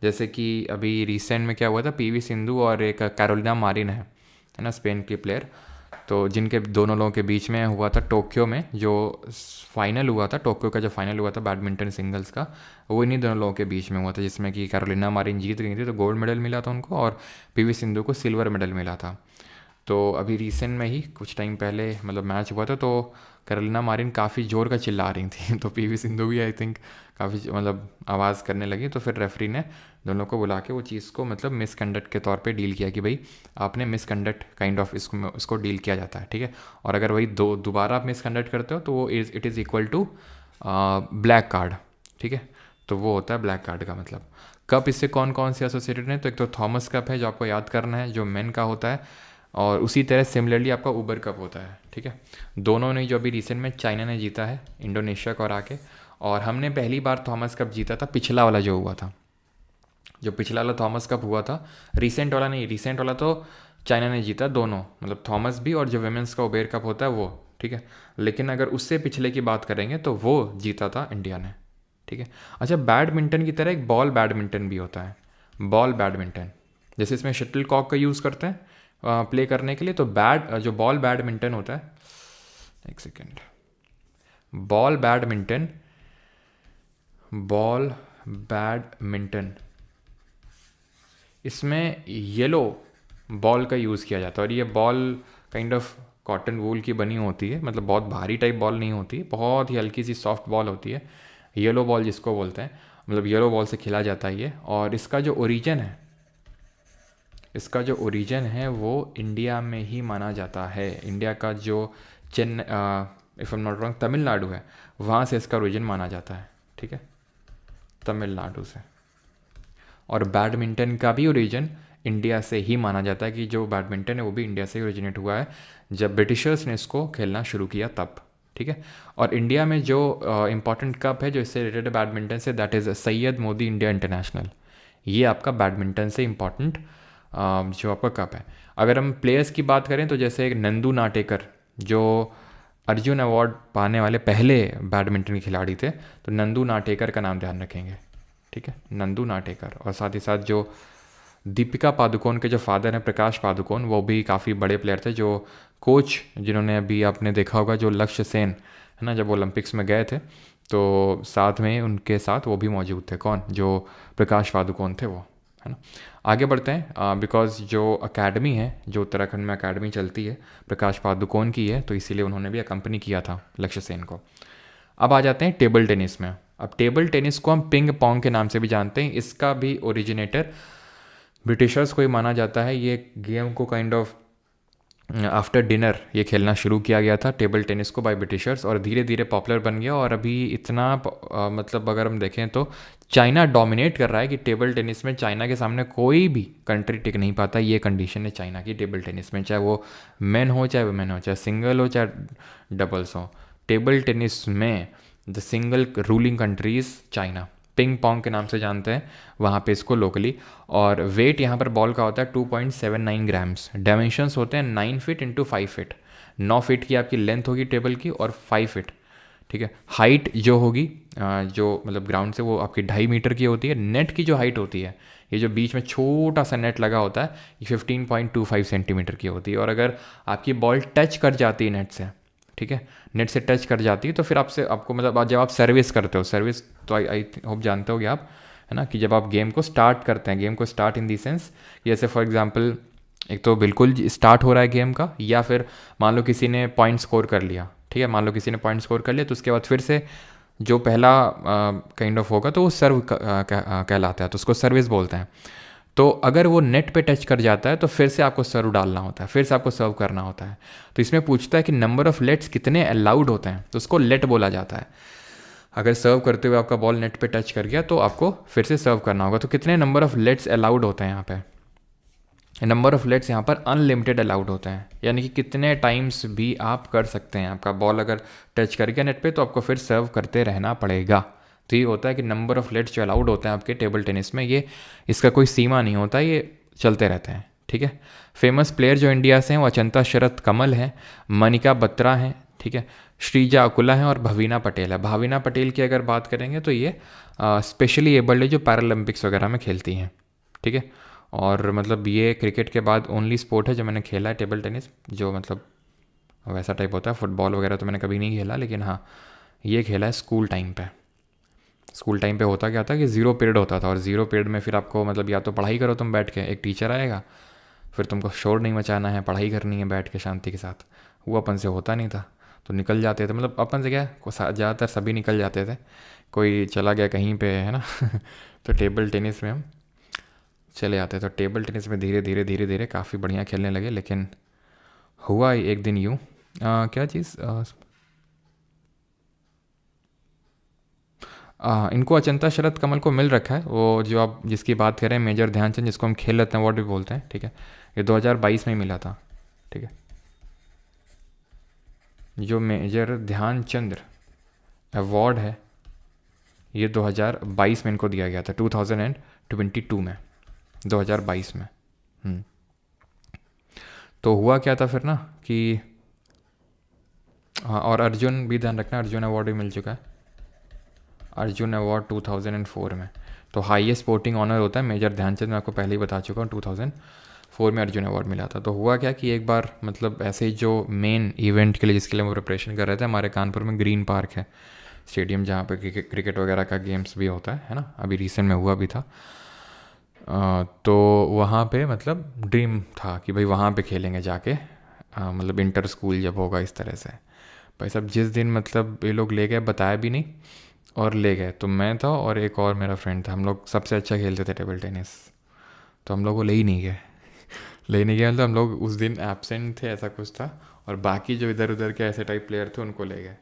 जैसे कि अभी रिसेंट में क्या हुआ था, पीवी सिंधु और एक कैरोलिना मारिन है ना, स्पेन की प्लेयर। तो जिनके दोनों लोगों के बीच में हुआ था टोक्यो में, जो फाइनल हुआ था, टोक्यो का जो फाइनल हुआ था बैडमिंटन सिंगल्स का, वो इन्हीं दोनों लोगों के बीच में हुआ था, जिसमें कि कैरोलिना मारिन जीत गई थी, तो गोल्ड मेडल मिला था उनको, और पीवी सिंधु को सिल्वर मेडल मिला था। तो अभी रिसेंट में ही कुछ टाइम पहले मतलब मैच हुआ था, तो कैरोलिना मारिन काफ़ी ज़ोर का चिल्ला रही थी तो पीवी सिंधु भी आई थिंक काफ़ी मतलब आवाज़ करने लगी, तो फिर रेफरी ने दोनों को बुला के वो चीज़ को मतलब मिसकंडक्ट के तौर पे डील किया कि भाई आपने मिसकंडक्ट काइंड ऑफ इसको डील किया जाता है, ठीक है। और अगर वही दोबारा आप मिसकंडक्ट करते हो तो वो it is equal to black card, ठीक है। तो वो होता है ब्लैक कार्ड का मतलब। कप इससे कौन कौन से एसोसिएटेड हैं, तो एक तो थॉमस कप है जो आपको याद करना है, जो मेन का होता है, और उसी तरह सिमिलरली आपका उबर कप होता है, ठीक है। दोनों ने जो अभी रिसेंट में चाइना ने जीता है इंडोनेशिया को हरा के, और हमने पहली बार थॉमस कप जीता था, पिछला वाला जो हुआ था, जो पिछला वाला थॉमस कप हुआ था, रिसेंट वाला नहीं, रिसेंट वाला तो चाइना ने जीता दोनों, मतलब थॉमस भी और जो विमेंस का उबेर कप होता है वो, ठीक है। लेकिन अगर उससे पिछले की बात करेंगे तो वो जीता था इंडिया ने, ठीक है। अच्छा, बैडमिंटन की तरह एक बॉल बैडमिंटन भी होता है, बॉल बैडमिंटन, जैसे इसमें शटल कॉक का यूज़ करते हैं प्ले करने के लिए, तो जो बॉल बैडमिंटन होता है, एक सेकेंड, बॉल बैडमिंटन, इसमें येलो बॉल का यूज़ किया जाता है, और ये ball kind of cotton wool की बनी होती है, मतलब बहुत भारी टाइप बॉल नहीं होती, बहुत ही हल्की सी सॉफ्ट बॉल होती है, येलो बॉल जिसको बोलते हैं, मतलब येलो बॉल से खेला जाता है ये। और इसका जो ओरिजिन है वो इंडिया में ही माना जाता है। इंडिया का जो if I am not wrong Tamil Nadu है, वहाँ से इसका ओरिजिन माना जाता है, ठीक है, तमिलनाडु से। और बैडमिंटन का भी ओरिजिन इंडिया से ही माना जाता है, कि जो बैडमिंटन है वो भी इंडिया से ही ओरिजिनेट हुआ है, जब ब्रिटिशर्स ने इसको खेलना शुरू किया तब, ठीक है। और इंडिया में जो इम्पॉर्टेंट कप है जो इससे रिलेटेड है बैडमिंटन से, that is Syed Modi India international. ये आपका बैडमिंटन से इम्पॉर्टेंट जो आपका कप है। अगर हम प्लेयर्स की बात करें तो जैसे एक नंदू नाटेकर, जो अर्जुन अवार्ड पाने वाले पहले बैडमिंटन के खिलाड़ी थे, तो नंदू नाटेकर का नाम ध्यान रखेंगे, ठीक है, नंदू नाटेकर। और साथ ही साथ जो दीपिका पादुकोण के जो फादर हैं प्रकाश पादुकोण, वो भी काफ़ी बड़े प्लेयर थे, जो कोच जिन्होंने अभी आपने देखा होगा जो लक्ष्य सेन है ना, जब ओलंपिक्स में गए थे तो साथ में उनके साथ वो भी मौजूद थे, कौन, जो प्रकाश पादुकोण थे वो, है ना। आगे बढ़ते हैं, बिकॉज जो अकेडमी है, जो उत्तराखंड में अकेडमी चलती है प्रकाश पादुकोण की है, तो इसीलिए उन्होंने भी अकम्पनी किया था लक्ष्य सेन को। अब आ जाते हैं टेबल टेनिस में। अब टेबल टेनिस को हम पिंग पोंग के नाम से भी जानते हैं, इसका भी ओरिजिनेटर ब्रिटिशर्स को ही माना जाता है। ये गेम को काइंड ऑफ आफ्टर डिनर ये खेलना शुरू किया गया था टेबल टेनिस को बाय ब्रिटिशर्स, और धीरे धीरे पॉपुलर बन गया, और अभी इतना मतलब अगर हम देखें तो चाइना डोमिनेट कर रहा है, कि टेबल टेनिस में चाइना के सामने कोई भी कंट्री टिक नहीं पाता। ये कंडीशन है चाइना की टेबल टेनिस में, चाहे वो मेन हो चाहे वुमेन हो, चाहे सिंगल हो चाहे डबल्स हो, टेबल टेनिस में the single ruling countries China. Ping pong के नाम से जानते हैं वहाँ पे इसको लोकली। और वेट यहाँ पर बॉल का होता है 2.79 ग्राम्स। डायमेंशंस होते हैं 9 फीट इंटू 5 फीट। 9 फीट की आपकी लेंथ होगी टेबल की, और 5 फीट, ठीक है। हाइट जो होगी जो मतलब ग्राउंड से वो आपकी 2.5 मीटर की होती है। नेट की जो हाइट होती है, ये जो बीच में छोटा सा नेट लगा होता है, ये 15.25 सेंटीमीटर की होती है। और अगर आपकी बॉल टच कर जाती है नेट से, ठीक है, नेट से टच कर जाती है, तो फिर आपको मतलब जब आप सर्विस करते हो, सर्विस तो आई होप जानते होगे आप, है ना, कि जब आप गेम को स्टार्ट करते हैं, गेम को स्टार्ट इन दी सेंस, जैसे फॉर एग्जांपल एक तो बिल्कुल स्टार्ट हो रहा है गेम का, या फिर मान लो किसी ने पॉइंट स्कोर कर लिया, ठीक है, मान लो किसी ने पॉइंट स्कोर कर लिया, तो उसके बाद फिर से जो पहला काइंड ऑफ होगा तो वो सर्व कहलाता है, तो उसको सर्विस बोलते हैं। तो अगर वो नेट पे टच कर जाता है तो फिर से आपको सर्व डालना होता है, फिर से आपको सर्व करना होता है। तो इसमें पूछता है कि नंबर ऑफ लेट्स कितने अलाउड होते हैं, तो उसको लेट बोला जाता है। अगर सर्व करते हुए आपका बॉल नेट पे टच कर गया तो आपको फिर से सर्व करना होगा। तो कितने नंबर ऑफ लेट्स अलाउड होते हैं यहाँ पे? नंबर ऑफ लेट्स यहाँ पर अनलिमिटेड अलाउड होते हैं, यानी कि कितने टाइम्स भी आप कर सकते हैं। आपका बॉल अगर टच कर गया नेट पे तो आपको फिर सर्व करते रहना पड़ेगा। तो ये होता है कि नंबर ऑफ लेट्स जो अलाउड होते हैं आपके टेबल टेनिस में, ये इसका कोई सीमा नहीं होता, ये चलते रहते हैं, ठीक है। फेमस प्लेयर जो इंडिया से हैं वो अचंता शरत कमल हैं, मनिका बत्रा हैं, ठीक है, श्रीजा अकुला हैं और भवीना पटेल है। भाविना पटेल की अगर बात करेंगे तो ये स्पेशली एबल्ड है, जो पैरालंपिक्स वगैरह में खेलती हैं, ठीक है। और मतलब ये क्रिकेट के बाद ओनली स्पोर्ट है जो मैंने खेला है टेबल टेनिस, जो मतलब वैसा टाइप होता है। फुटबॉल वगैरह तो मैंने कभी नहीं खेला, लेकिन हाँ ये खेला है स्कूल टाइम पे। स्कूल टाइम पे होता क्या था कि 0 पीरियड होता था, और 0 पीरियड में फिर आपको मतलब या तो पढ़ाई करो तुम बैठ के, एक टीचर आएगा, फिर तुमको शोर नहीं मचाना है, पढ़ाई करनी है बैठ के शांति के साथ। वो अपन से होता नहीं था, तो निकल जाते थे। मतलब अपन से क्या, ज़्यादातर सभी निकल जाते थे, कोई चला गया कहीं पे, है ना। तो टेबल टेनिस में हम चले आते। तो टेबल टेनिस में धीरे धीरे धीरे धीरे काफ़ी बढ़िया खेलने लगे। लेकिन हुआ एक दिन यूँ, क्या चीज़, इनको अचंता शरद कमल को मिल रखा है, वो जो आप जिसकी बात कर रहे हैं मेजर ध्यानचंद, जिसको हम खेल रत्न अवार्ड भी बोलते हैं, ठीक है। ये 2022 में ही मिला था, ठीक है। जो मेजर ध्यानचंद अवार्ड है ये 2022 में इनको दिया गया था, 2022 में, 2022 में। तो हुआ क्या था फिर ना कि हाँ, और अर्जुन भी ध्यान रखना, अर्जुन अवार्ड भी मिल चुका है, अर्जुन अवार्ड 2004 में। तो हाईएस्ट स्पोर्टिंग ऑनर होता है मेजर ध्यानचंद, मैं आपको पहले ही बता चुका हूँ, 2004 में अर्जुन अवार्ड मिला था। तो हुआ क्या कि एक बार मतलब ऐसे ही जो मेन इवेंट के लिए जिसके लिए वो प्रिपरेशन कर रहे थे, हमारे कानपुर में ग्रीन पार्क है स्टेडियम, जहाँ पे क्रिकेट वगैरह का गेम्स भी होता है ना, अभी रिसेंट में हुआ भी था। तो वहाँ पे मतलब ड्रीम था कि भाई वहाँ पे खेलेंगे जाके, मतलब इंटर स्कूल जब होगा इस तरह से। भाई साहब जिस दिन मतलब ये लोग ले गए, बताया भी नहीं, और ले गए। तो मैं था और एक और मेरा फ्रेंड था, हम लोग सबसे अच्छा खेलते थे टेबल टेनिस, तो हम लोग को ले ही नहीं गए। ले नहीं गया मतलब हम लोग उस दिन एब्सेंट थे, ऐसा कुछ था, और बाकी जो इधर उधर के ऐसे टाइप प्लेयर थे उनको ले गए।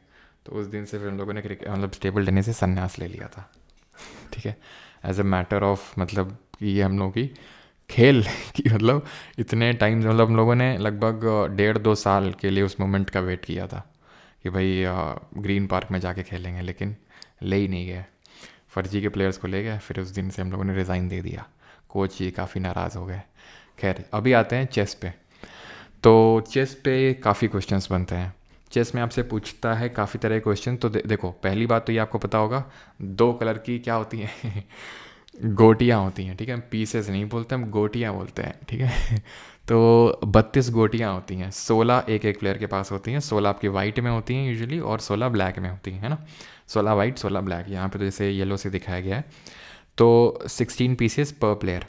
तो उस दिन से फिर हम लोगों ने क्रिकेट मतलब टेबल टेनिस से संन्यास ले लिया था, ठीक है। एज अ मैटर ऑफ मतलब कि ये हम लोग की खेल कि मतलब इतने टाइम मतलब हम लोगों ने लगभग 1.5-2 साल के लिए उस मोमेंट का वेट किया था कि भाई ग्रीन पार्क में जाके खेलेंगे, लेकिन ले ही नहीं गए, फर्जी के प्लेयर्स को ले गए। फिर उस दिन से हम लोगों ने रिज़ाइन दे दिया, कोच जी काफ़ी नाराज़ हो गए। खैर अभी आते हैं चेस पे। तो चेस पे काफ़ी क्वेश्चंस बनते हैं। चेस में आपसे पूछता है काफ़ी तरह के क्वेश्चन। तो देखो पहली बात तो ये आपको पता होगा, 2 कलर की क्या होती हैं गोटियाँ होती हैं, ठीक है। पीसेस नहीं बोलते हम, गोटियाँ बोलते हैं, ठीक है। तो 32 गोटियाँ होती हैं, 16 एक एक प्लेयर के पास होती हैं। 16 आपकी वाइट में होती हैं यूजुअली, और 16 ब्लैक में होती हैं, है ना। 16 वाइट 16 ब्लैक, यहाँ पे तो जैसे येलो से दिखाया गया है। तो 16 पीसेस पर प्लेयर।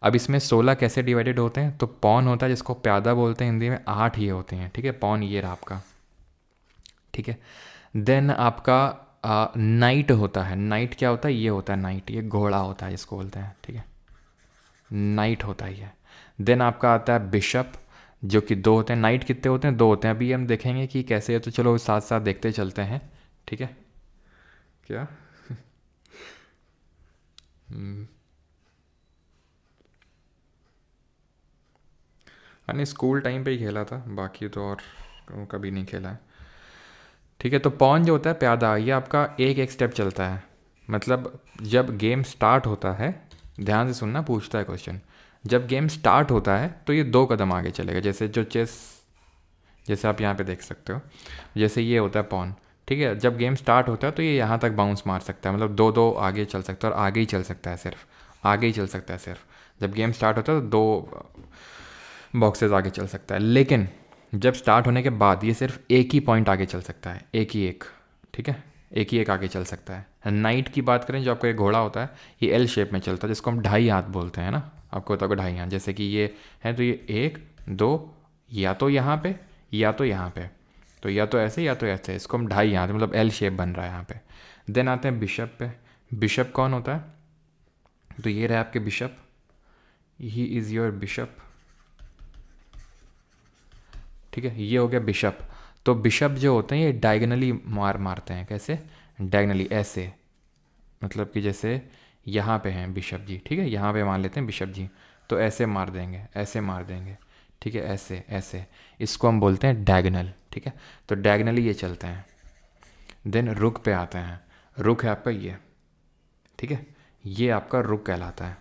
अब इसमें 16 कैसे डिवाइडेड होते हैं, तो पॉन होता है जिसको प्यादा बोलते हैं हिंदी में, 8 ये होते हैं, ठीक है। पॉन ये रहा आपका, ठीक है। देन आपका नाइट होता है। नाइट क्या होता है, ये होता है नाइट, ये घोड़ा होता है इसको बोलते हैं, ठीक है। नाइट होता है ये। देन आपका आता है बिशप, जो कि 2 होते हैं। नाइट कितने होते हैं, 2 होते हैं। अभी हम देखेंगे कि कैसे है, तो चलो साथ साथ देखते चलते हैं, ठीक है। क्या मैंने स्कूल टाइम पे ही खेला था, बाकी तो और कभी नहीं खेला है, ठीक है। तो पॉन जो होता है प्यादा, ये आपका एक एक स्टेप चलता है। मतलब जब गेम स्टार्ट होता है, ध्यान से सुनना, पूछता है क्वेश्चन, जब गेम स्टार्ट होता है तो ये 2 कदम आगे चलेगा। जैसे जो चेस, जैसे आप यहाँ पे देख सकते हो, जैसे ये होता है पॉन, ठीक है। जब गेम स्टार्ट होता है तो ये यहाँ तक बाउंस मार सकता है, मतलब 2-2 आगे चल सकता है, और आगे ही चल सकता है, सिर्फ आगे ही चल सकता है सिर्फ। जब गेम स्टार्ट होता है तो 2 बॉक्सेस आगे चल सकता है। लेकिन जब स्टार्ट होने के बाद ये सिर्फ एक ही पॉइंट आगे चल सकता है, एक ही एक, ठीक है, एक ही एक आगे चल सकता है। नाइट की बात करें, जो आपका एक घोड़ा होता है, ये एल शेप में चलता है, जिसको हम 2.5 हाथ बोलते हैं ना, आपको होता होगा 2.5 हाथ। जैसे कि ये है, तो ये 1 2, या तो यहाँ पे या तो यहाँ पे, तो या तो ऐसे या तो ऐसे, इसको हम 2.5 हाथ, मतलब एल शेप बन रहा है यहाँ पे। देन आते हैं बिशप पे। बिशप कौन होता है, तो ये रहे आपके bishop, he is your bishop, ठीक है। ये हो गया बिशप। तो बिशप जो होते हैं ये डायगनली मारते हैं। कैसे, डायगनली, ऐसे, मतलब कि जैसे यहाँ पे हैं बिशप जी, ठीक है, यहाँ पे मान लेते हैं बिशप जी, तो ऐसे मार देंगे, ऐसे मार देंगे, ठीक है, ऐसे ऐसे, इसको हम बोलते हैं डायगनल, ठीक है। तो डायगनली ये चलते हैं। देन रुक पे आते हैं। रुक है आपका ये, ठीक है, ये आपका रुक कहलाता है।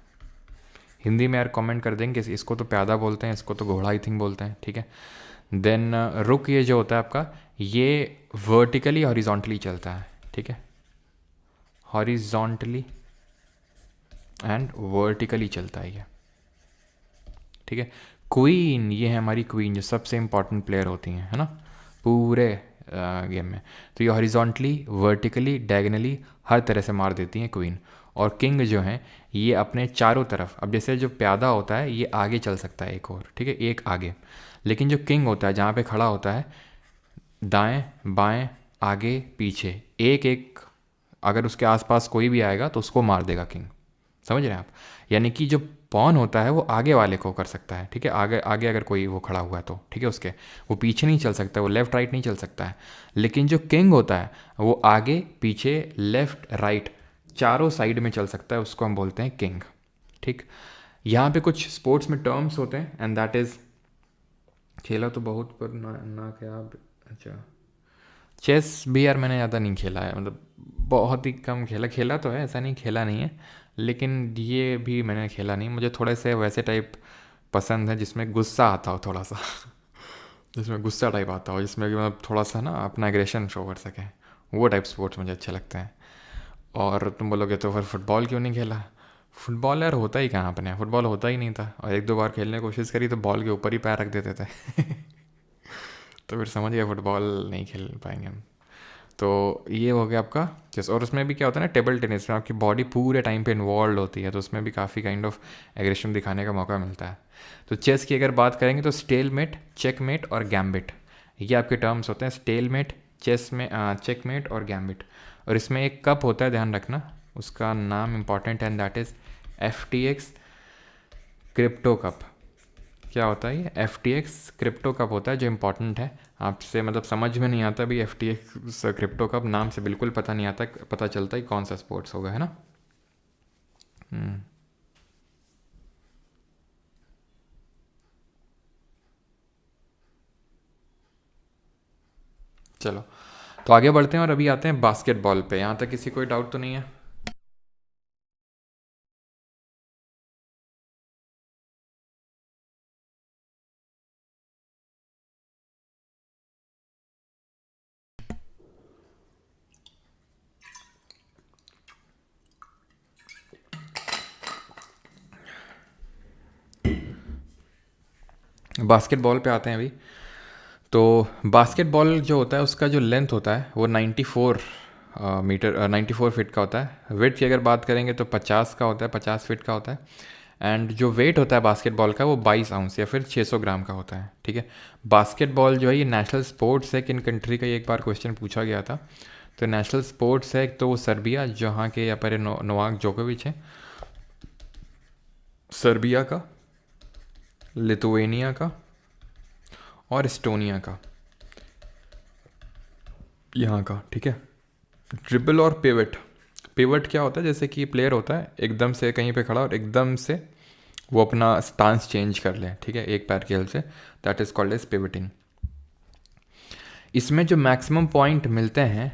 हिंदी में यार कमेंट कर देंगे, इसको तो प्यादा बोलते हैं, इसको तो घोड़ा आई थिंक बोलते हैं, ठीक है। देन रुक ये जो होता है आपका, ये वर्टिकली हॉरिजॉन्टली चलता है, ठीक है, हॉरिजॉन्टली एंड वर्टिकली चलता है ये, ठीक है। क्वीन, ये है हमारी क्वीन, जो सबसे इंपॉर्टेंट प्लेयर होती हैं, है ना। पूरे गेम में। तो ये हॉरिजॉन्टली, वर्टिकली, डायगनली हर तरह से मार देती हैं क्वीन। और किंग जो है ये अपने चारों तरफ, अब जैसे जो प्यादा होता है ये आगे चल सकता है एक और, ठीक है, एक आगे, लेकिन जो किंग होता है जहाँ पे खड़ा होता है दाएं बाएं आगे पीछे एक एक, अगर उसके आसपास कोई भी आएगा तो उसको मार देगा किंग। समझ रहे हैं आप? यानी कि जो पॉन होता है वो आगे वाले को कर सकता है, ठीक है, आगे आगे अगर कोई वो खड़ा हुआ है तो, ठीक है, उसके वो पीछे नहीं चल सकता, वो लेफ़्ट राइट नहीं चल सकता है। लेकिन जो किंग होता है वो आगे पीछे लेफ़्ट राइट चारों साइड में चल सकता है, उसको हम बोलते हैं किंग। ठीक, यहाँ पे कुछ स्पोर्ट्स में टर्म्स होते हैं एंड दैट इज़, खेला तो बहुत पर ना क्या। अच्छा, चेस भी यार मैंने ज़्यादा नहीं खेला है, मतलब बहुत ही कम खेला, खेला तो है, ऐसा नहीं खेला नहीं है, लेकिन ये भी मैंने खेला नहीं। मुझे थोड़े से वैसे टाइप पसंद है जिसमें गुस्सा आता हो थोड़ा सा जिसमें गुस्सा टाइप आता हो, जिसमें कि मतलब थोड़ा सा ना अपना एग्रेशन शो कर सकें, वो टाइप स्पोर्ट्स मुझे अच्छे लगते हैं। और तुम बोलोगे तो फिर फुटबॉल क्यों नहीं खेला? फुटबॉल यार होता ही कहाँ अपने, फुटबॉल होता ही नहीं था, और एक दो बार खेलने की कोशिश करी तो बॉल के ऊपर ही पैर रख देते थे तो फिर समझ गया फुटबॉल नहीं खेल पाएंगे हम। तो ये हो गया आपका चेस। और उसमें भी क्या होता है ना, टेबल टेनिस में आपकी बॉडी पूरे टाइम पे इन्वॉल्व होती है, तो उसमें भी काफ़ी काइंड ऑफ एग्रेशन दिखाने का मौका मिलता है। तो चेस की अगर बात करेंगे तो स्टेलमेट, चेकमेट और गैम्बिट, ये आपके टर्म्स होते हैं। स्टेलमेट, चेस में चेकमेट और गैम्बिट। और इसमें एक कप होता है, ध्यान रखना, उसका नाम इंपॉर्टेंट है and that is FTX crypto cup. क्या होता है ये? FTX क्रिप्टो कप होता है, जो इम्पोर्टेंट है। आपसे मतलब समझ में नहीं आता भी FTX क्रिप्टो कप, नाम से बिल्कुल पता नहीं आता, पता चलता है कौन सा स्पोर्ट्स होगा, है ना। चलो तो आगे बढ़ते हैं और अभी आते हैं बास्केटबॉल पे। यहाँ तक किसी कोई डाउट तो नहीं है? बास्केटबॉल पे आते हैं अभी। तो बास्केटबॉल जो होता है उसका जो लेंथ होता है वो 94 मीटर 94 फीट का होता है। वेट की अगर बात करेंगे तो 50 का होता है, 50 फीट का होता है। एंड जो वेट होता है बास्केटबॉल का वो 22 आउंस या फिर 600 ग्राम का होता है, ठीक है। बास्केटबॉल जो है ये नेशनल स्पोर्ट्स है, किन कंट्री का, ये एक बार क्वेश्चन पूछा गया था। तो नेशनल स्पोर्ट्स है तो वो सर्बिया, जहाँ के यहाँ पर नोवाक जोकोविच है, सर्बिया का, लिथुएनिया का और एस्टोनिया का, यहाँ का, ठीक है। ड्रिबल और पिवट, पिवट क्या होता है, जैसे कि प्लेयर होता है एकदम से कहीं पे खड़ा और एकदम से वो अपना स्टांस चेंज कर ले, ठीक है, एक पैर की हेल्प से, that is called as pivoting. इसमें जो मैक्सिमम पॉइंट मिलते हैं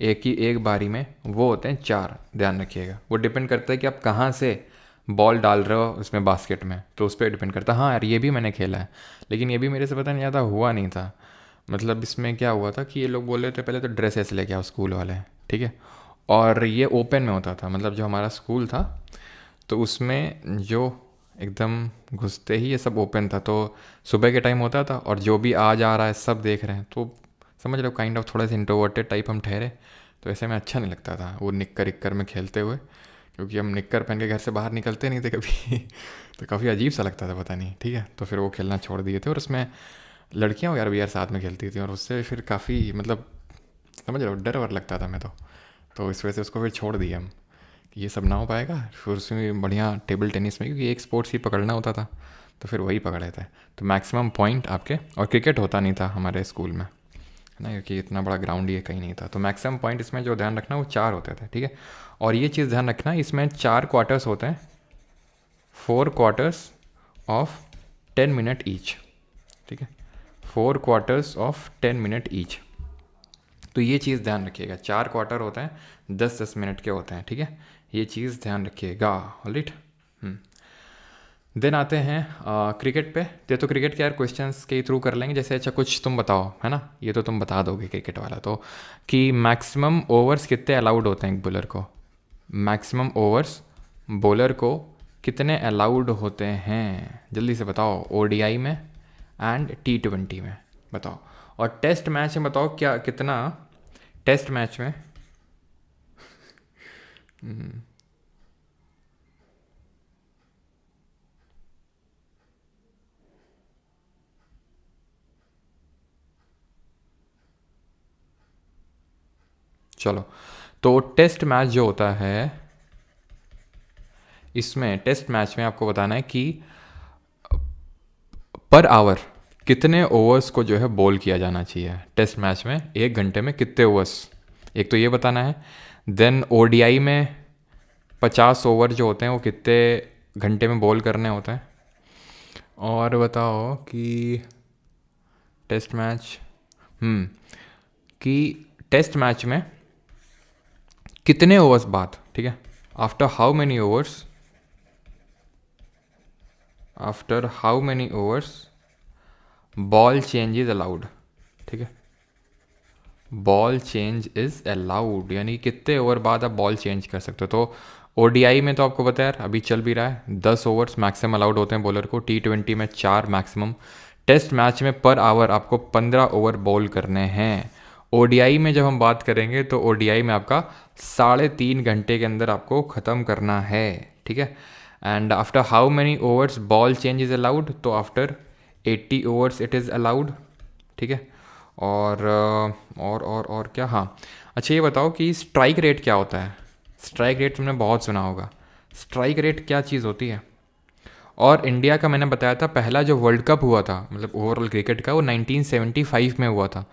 एक ही एक बारी में वो होते हैं 4, ध्यान रखिएगा। वो डिपेंड करता है कि आप कहाँ से बॉल डाल रहे हो उसमें बास्केट में, तो उस पर डिपेंड करता है। हाँ यार ये भी मैंने खेला है, लेकिन ये भी मेरे से पता नहीं ज़्यादा हुआ नहीं था। मतलब इसमें क्या हुआ था कि ये लोग बोल रहे थे पहले तो ड्रेस ऐसे लेके आओ स्कूल वाले, ठीक है, और ये ओपन में होता था, मतलब जो हमारा स्कूल था तो उसमें जो एकदम घुसते ही ये सब ओपन था, तो सुबह के टाइम होता था और जो भी आ जा रहा है सब देख रहे हैं, तो समझ लो काइंड ऑफ थोड़े से इंट्रोवर्टेड टाइप हम ठहरे। तो ऐसे में अच्छा नहीं लगता था वो निक्कर इक्कर में खेलते हुए, क्योंकि हम निक्कर पहन के घर से बाहर निकलते नहीं थे कभी तो काफ़ी अजीब सा लगता था, पता नहीं, ठीक है। तो फिर वो खेलना छोड़ दिए थे, और उसमें लड़कियाँ वगैरह भी यार साथ में खेलती थी, और उससे फिर काफ़ी मतलब समझ लो डर वर लगता था मैं तो इस वजह से उसको फिर छोड़ दिया हम कि ये सब ना हो पाएगा। फिर उसमें बढ़िया टेबल टेनिस में, क्योंकि एक स्पोर्ट्स ही पकड़ना होता था, तो फिर वही पकड़े थे। तो मैक्सिमम पॉइंट आपके, और क्रिकेट होता नहीं था हमारे स्कूल में, है ना, क्योंकि इतना बड़ा ग्राउंड ये कहीं नहीं था। तो मैक्सिमम पॉइंट इसमें जो ध्यान रखना वो 4 होते थे, ठीक है। और ये चीज़ ध्यान रखना, इसमें 4 क्वार्टर्स होते हैं, 4 क्वार्टर्स ऑफ 10 मिनट ईच, ठीक है, 4 क्वार्टर्स ऑफ 10 मिनट ईच। तो ये चीज़ ध्यान रखिएगा, 4 क्वार्टर होते हैं 10-10 मिनट के होते हैं, ठीक है, ये चीज़ ध्यान रखिएगा। ऑलराइट। देन आते हैं क्रिकेट पे। तो क्रिकेट के यार क्वेश्चंस के थ्रू कर लेंगे, जैसे अच्छा कुछ तुम बताओ, है ना, ये तो तुम बता दोगे क्रिकेट वाला तो, कि मैक्सिमम ओवर्स कितने अलाउड होते हैं एक बॉलर को, मैक्सिमम ओवर्स बॉलर को कितने अलाउड होते हैं, जल्दी से बताओ, ODI में एंड T20 में बताओ। और टेस्ट मैच में बताओ क्या कितना टेस्ट मैच में चलो, तो टेस्ट मैच जो होता है, इसमें टेस्ट मैच में आपको बताना है कि पर आवर कितने ओवर्स को जो है बॉल किया जाना चाहिए टेस्ट मैच में, 1 घंटे में कितने ओवर्स, एक तो ये बताना है। देन ओडीआई में 50 ओवर जो होते हैं वो कितने घंटे में बॉल करने होते हैं। और बताओ कि टेस्ट मैच कि टेस्ट मैच में कितने ओवर्स बाद, ठीक है, after how many overs ball change is allowed, ठीक है, बॉल चेंज इज अलाउड, यानी कितने ओवर बाद आप बॉल चेंज कर सकते हो। तो ओडीआई में तो आपको पता है यार अभी चल भी रहा है, 10 ओवर्स मैक्सिमम अलाउड होते हैं बॉलर को, T20 में 4 मैक्सिमम। टेस्ट मैच में पर आवर आपको 15 ओवर बॉल करने हैं। ओडीआई में जब हम बात करेंगे तो ओडीआई में आपका 3.5 घंटे के अंदर आपको ख़त्म करना है, ठीक है। And after how many overs ball change is allowed, तो after 80 overs it is allowed, ठीक है। और क्या, हाँ अच्छा ये बताओ कि स्ट्राइक रेट क्या होता है। स्ट्राइक रेट तुमने बहुत सुना होगा, स्ट्राइक रेट क्या चीज़ होती है। और इंडिया का मैंने बताया था पहला जो वर्ल्ड कप हुआ था, मतलब ओवरऑल क्रिकेट का, वो 1975 में हुआ था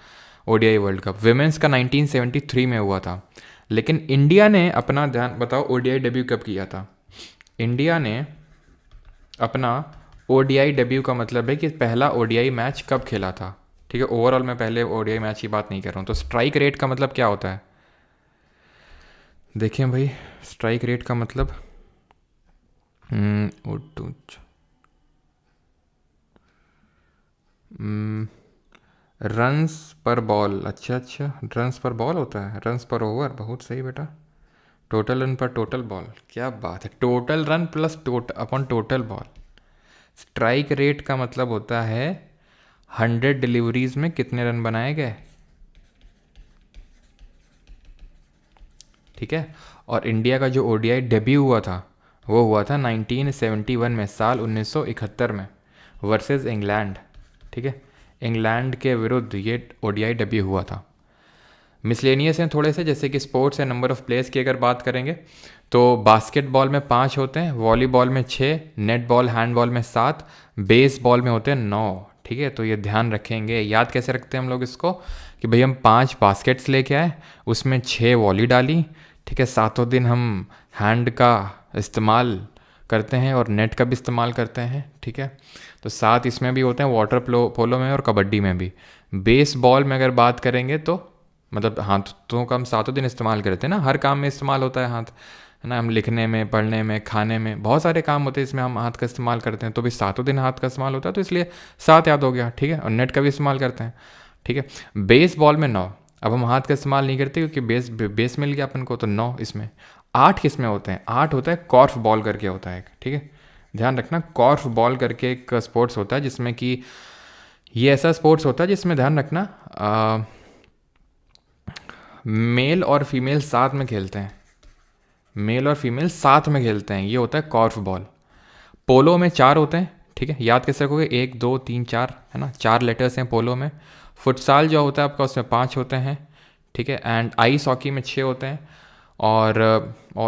ओडीआई वर्ल्ड कप। विमेंस का 1973 में हुआ था। लेकिन इंडिया ने अपना ध्यान बताओ ओडीआई डेब्यू कब किया था। इंडिया ने अपना ओडीआई डेब्यू का मतलब है कि पहला ओडीआई मैच कब खेला था, ठीक है। ओवरऑल मैं पहले ओडीआई मैच की बात नहीं कर रहा हूँ। तो स्ट्राइक रेट का मतलब क्या होता है, देखिए भाई, स्ट्राइक रेट का मतलब रन्स पर बॉल, अच्छा रन्स पर बॉल होता है, रन्स पर ओवर, बहुत सही बेटा। टोटल रन पर टोटल बॉल, क्या बात है, total run plus upon total ball. Strike rate का मतलब होता है 100 डिलीवरीज में कितने रन बनाए गए, ठीक है। और इंडिया का जो ओडीआई डेब्यू हुआ था वो हुआ था 1971 में, साल 1971 में, वर्सेस इंग्लैंड, ठीक है। इंग्लैंड के विरुद्ध ये ओडीआई डेब्यू हुआ था। मिसलेनियस हैं थोड़े से, जैसे कि स्पोर्ट्स है, नंबर ऑफ़ प्लेयर्स की अगर बात करेंगे तो बास्केटबॉल में 5 होते हैं, वॉलीबॉल में 6, नेटबॉल हैंडबॉल में 7, बेसबॉल में होते हैं 9, ठीक है। तो ये ध्यान रखेंगे। याद कैसे रखते हैं हम लोग इसको कि भाई हम 5 बास्केट्स लेके आए, उसमें 6 वॉली डाली, ठीक है। 7 दिन हम हैंड का इस्तेमाल करते हैं और नेट का भी इस्तेमाल करते हैं, ठीक है। तो 7 इसमें भी होते हैं, वाटर पोलो में और कबड्डी में भी। बेसबॉल में अगर बात करेंगे तो मतलब हाथों का हम 7 दिन इस्तेमाल करते हैं ना, हर काम में इस्तेमाल होता है हाथ, है ना। हम लिखने में, पढ़ने में, खाने में, बहुत सारे काम होते हैं इसमें हम हाथ का इस्तेमाल करते हैं। तो भी 7 दिन हाथ का इस्तेमाल होता है, तो इसलिए 7 याद हो गया, ठीक है। और नेट का भी इस्तेमाल करते हैं, ठीक है। बेसबॉल में 9, अब हम हाथ का इस्तेमाल नहीं करते क्योंकि बेस मिल गया अपन को, तो 9 इसमें। 8 किस में होते हैं, 8 होता है कॉर्फ बॉल करके होता है, ठीक है। ध्यान रखना, कॉर्फ बॉल करके एक स्पोर्ट्स होता है जिसमें कि ये ऐसा स्पोर्ट्स होता है जिसमें ध्यान रखना मेल और फीमेल साथ में खेलते हैं, मेल और फीमेल साथ में खेलते हैं, ये होता है कॉर्फ बॉल। पोलो में 4 होते हैं, ठीक है। याद कैसे रखोगे, 1 2 3 4, है ना, 4 लेटर्स हैं पोलो में। फुटसाल जो होता है आपका उसमें 5 होते हैं, ठीक है। एंड आइस हॉकी में 6 होते हैं। और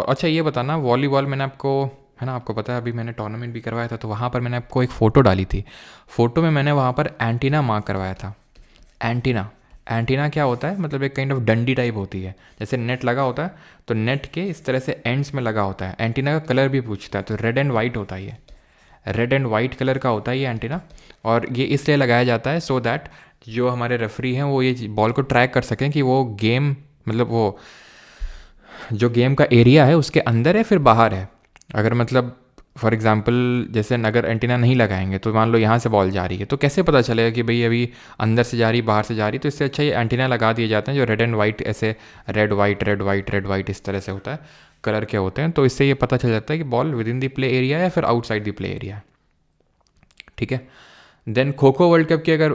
अच्छा ये बताना, वॉलीबॉल मैंने आपको, है ना, आपको पता है अभी मैंने टूर्नामेंट भी करवाया था, तो वहाँ पर मैंने आपको एक फ़ोटो डाली थी। फ़ोटो में मैंने वहाँ पर एंटीना मार्क करवाया था। एंटीना क्या होता है, मतलब एक काइंड ऑफ डंडी टाइप होती है, जैसे नेट लगा होता है तो नेट के इस तरह से एंड्स में लगा होता है। एंटीना का कलर भी पूछता है, तो रेड एंड वाइट होता है, ये रेड एंड वाइट कलर का होता है ये एंटीना। और ये इसलिए लगाया जाता है सो दैट जो हमारे रेफरी हैं वो ये बॉल को ट्रैक कर सकें कि वो गेम, मतलब वो जो गेम का एरिया है उसके अंदर है फिर बाहर है। अगर मतलब फॉर एग्जांपल जैसे अगर एंटीना नहीं लगाएंगे तो मान लो यहाँ से बॉल जा रही है, तो कैसे पता चलेगा कि भाई अभी अंदर से जा रही, बाहर से जा रही। तो इससे अच्छा ये एंटीना लगा दिए जाते हैं जो रेड एंड वाइट, ऐसे red white red white red white इस तरह से होता है, कलर के होते हैं। तो इससे ये पता चल जाता है कि ball within the play area है फिर आउटसाइड द प्ले एरिया है, ठीक है। Then kho kho world cup की अगर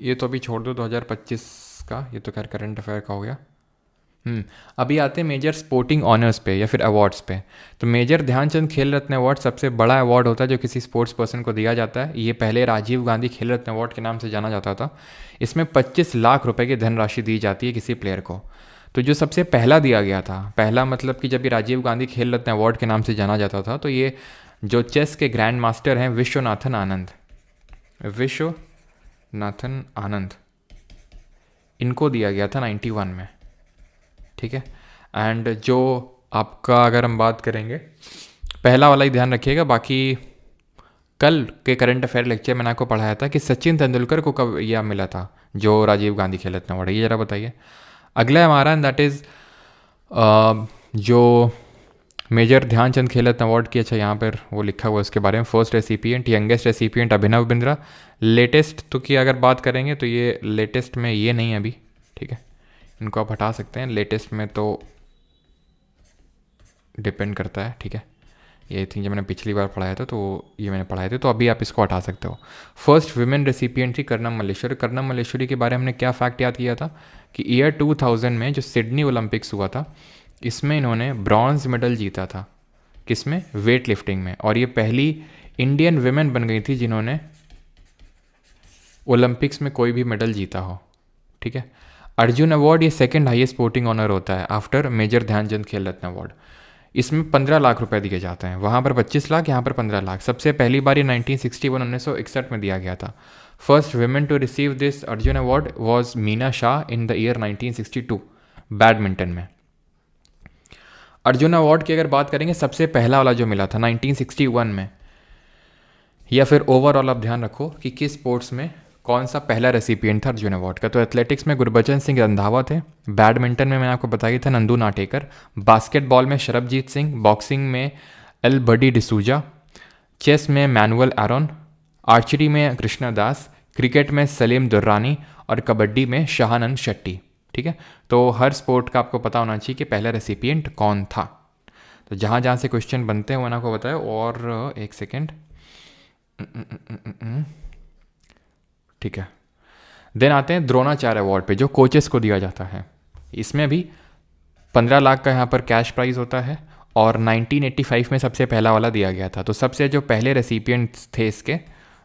ये तो अभी छोड़ दो 2025 का, ये तो खैर करंट अफेयर का हो गया। अभी आते हैं मेजर स्पोर्टिंग ऑनर्स पे या फिर अवार्ड्स पे। तो मेजर ध्यानचंद खेल रत्न अवार्ड सबसे बड़ा अवार्ड होता है जो किसी स्पोर्ट्स पर्सन को दिया जाता है। ये पहले राजीव गांधी खेल रत्न अवार्ड के नाम से जाना जाता था। इसमें 25 लाख रुपए की धनराशि दी जाती है किसी प्लेयर को। तो जो सबसे पहला दिया गया था, पहला मतलब कि जब ये राजीव गांधी खेल रत्न अवार्ड के नाम से जाना जाता था, तो ये जो चेस के ग्रैंड मास्टर हैं विश्वनाथन आनंद, विश्वनाथन आनंद, इनको दिया गया था 91 में। ठीक है। एंड जो आपका अगर हम बात करेंगे, पहला वाला ही ध्यान रखिएगा। बाकी कल के करंट अफेयर लेक्चर मैंने आपको पढ़ाया था कि सचिन तेंदुलकर को कब यह मिला था जो राजीव गांधी खेल रत्न अवार्ड, ये ज़रा बताइए। अगला हमारा दैट इज़ जो मेजर ध्यानचंद खेल रत्न अवार्ड की, अच्छा यहाँ पर वो लिखा हुआ है उसके बारे में। First recipient, youngest recipient Abhinav Bindra. Latest तो की अगर बात करेंगे तो ये लेटेस्ट में ये नहीं है अभी। ठीक है, इनको आप हटा सकते हैं। लेटेस्ट में तो डिपेंड करता है। ठीक है, ये थी जब मैंने पिछली बार पढ़ाया था तो ये मैंने पढ़ाए थे, तो अभी आप इसको हटा सकते हो। फर्स्ट वुमेन रेसिपिएंट थी कर्णम मल्लेश्वरी। कर्णम मल्लेश्वरी के बारे में हमने क्या फैक्ट याद किया था कि ईयर 2000 में जो सिडनी ओलंपिक्स हुआ था, इसमें इन्होंने ब्रॉन्ज मेडल जीता था। किसमें? वेट लिफ्टिंग में। और ये पहली इंडियन वुमेन बन गई थी जिन्होंने ओलंपिक्स में कोई भी मेडल जीता हो। ठीक है। अर्जुन अवार्ड ये सेकंड हाईएस्ट स्पोर्टिंग ऑनर होता है आफ्टर मेजर ध्यानचंद खेल रत्न अवार्ड। इसमें 15 लाख रुपए दिए जाते हैं। वहाँ पर 25 लाख, यहाँ पर 15 लाख। सबसे पहली बार ये 1961 में दिया गया था। First women to receive this Arjun award was Meena Shah in the year 1962 badminton में। अर्जुन अवार्ड की अगर बात करेंगे, सबसे पहला वाला जो मिला था 1961 में, या फिर ओवरऑल आप ध्यान रखो कि किस स्पोर्ट्स में कौन सा पहला रेसिपिएंट था अर्जुन अवार्ड का। तो एथलेटिक्स में गुरबचन सिंह रंधावा थे। बैडमिंटन में मैंने आपको बताया था नंदू नाटेकर। बास्केटबॉल में शरबजीत सिंह। बॉक्सिंग में एल बडी डिसूजा। चेस में मैनुअल एरोन। आर्चरी में कृष्णा दास। क्रिकेट में सलीम दुर्रानी। और कबड्डी में शाहानंद शेट्टी। ठीक है, तो हर स्पोर्ट का आपको पता होना चाहिए कि पहला रेसिपिएंट कौन था। तो जहाँ जहाँ से क्वेश्चन बनते हैं वो मैंने आपको बताया। और एक सेकेंड, ठीक है। देन आते हैं द्रोणाचार्य अवार्ड पे जो कोचेस को दिया जाता है। इसमें भी 15 लाख का यहाँ पर कैश प्राइज होता है। और 1985 में सबसे पहला वाला दिया गया था। तो सबसे जो पहले रेसिपिएंट्स थे इसके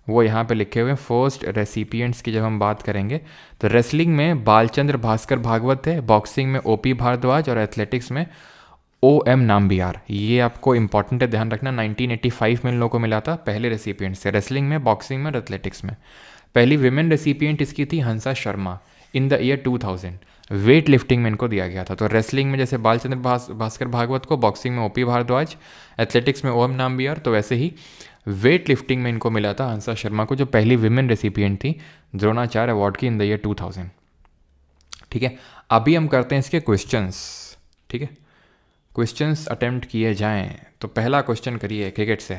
वो यहाँ पे लिखे हुए हैं। फर्स्ट रेसिपिएंट्स की जब हम बात करेंगे तो रेसलिंग में बालचंद्र भास्कर भागवत थे। बॉक्सिंग में ओपी भारद्वाज। और एथलेटिक्स में OM नाम्बियार। ये आपको इंपॉर्टेंट है, ध्यान रखना। 1985 में इन लोगों को मिला था पहले रेसिपिएंट्स से, रेसलिंग में, बॉक्सिंग में और एथलेटिक्स में। पहली विमेन रेसिपिएंट इसकी थी Hansa Sharma in the year 2000। Weightlifting में इनको दिया गया था। तो रेसलिंग में जैसे बालचंद्र भास्कर भागवत को, बॉक्सिंग में OP भारद्वाज, एथलेटिक्स में OM नाम्बियार, तो वैसे ही वेट लिफ्टिंग में इनको मिला था हंसा शर्मा को, जो पहली विमेन रेसिपिएंट थी द्रोणाचार्य अवार्ड की इन द ईयर 2000। ठीक है, अभी हम करते हैं इसके क्वेश्चंस। ठीक है, क्वेश्चंस अटेम्प्ट किए जाएं। तो पहला क्वेश्चन करिए क्रिकेट से।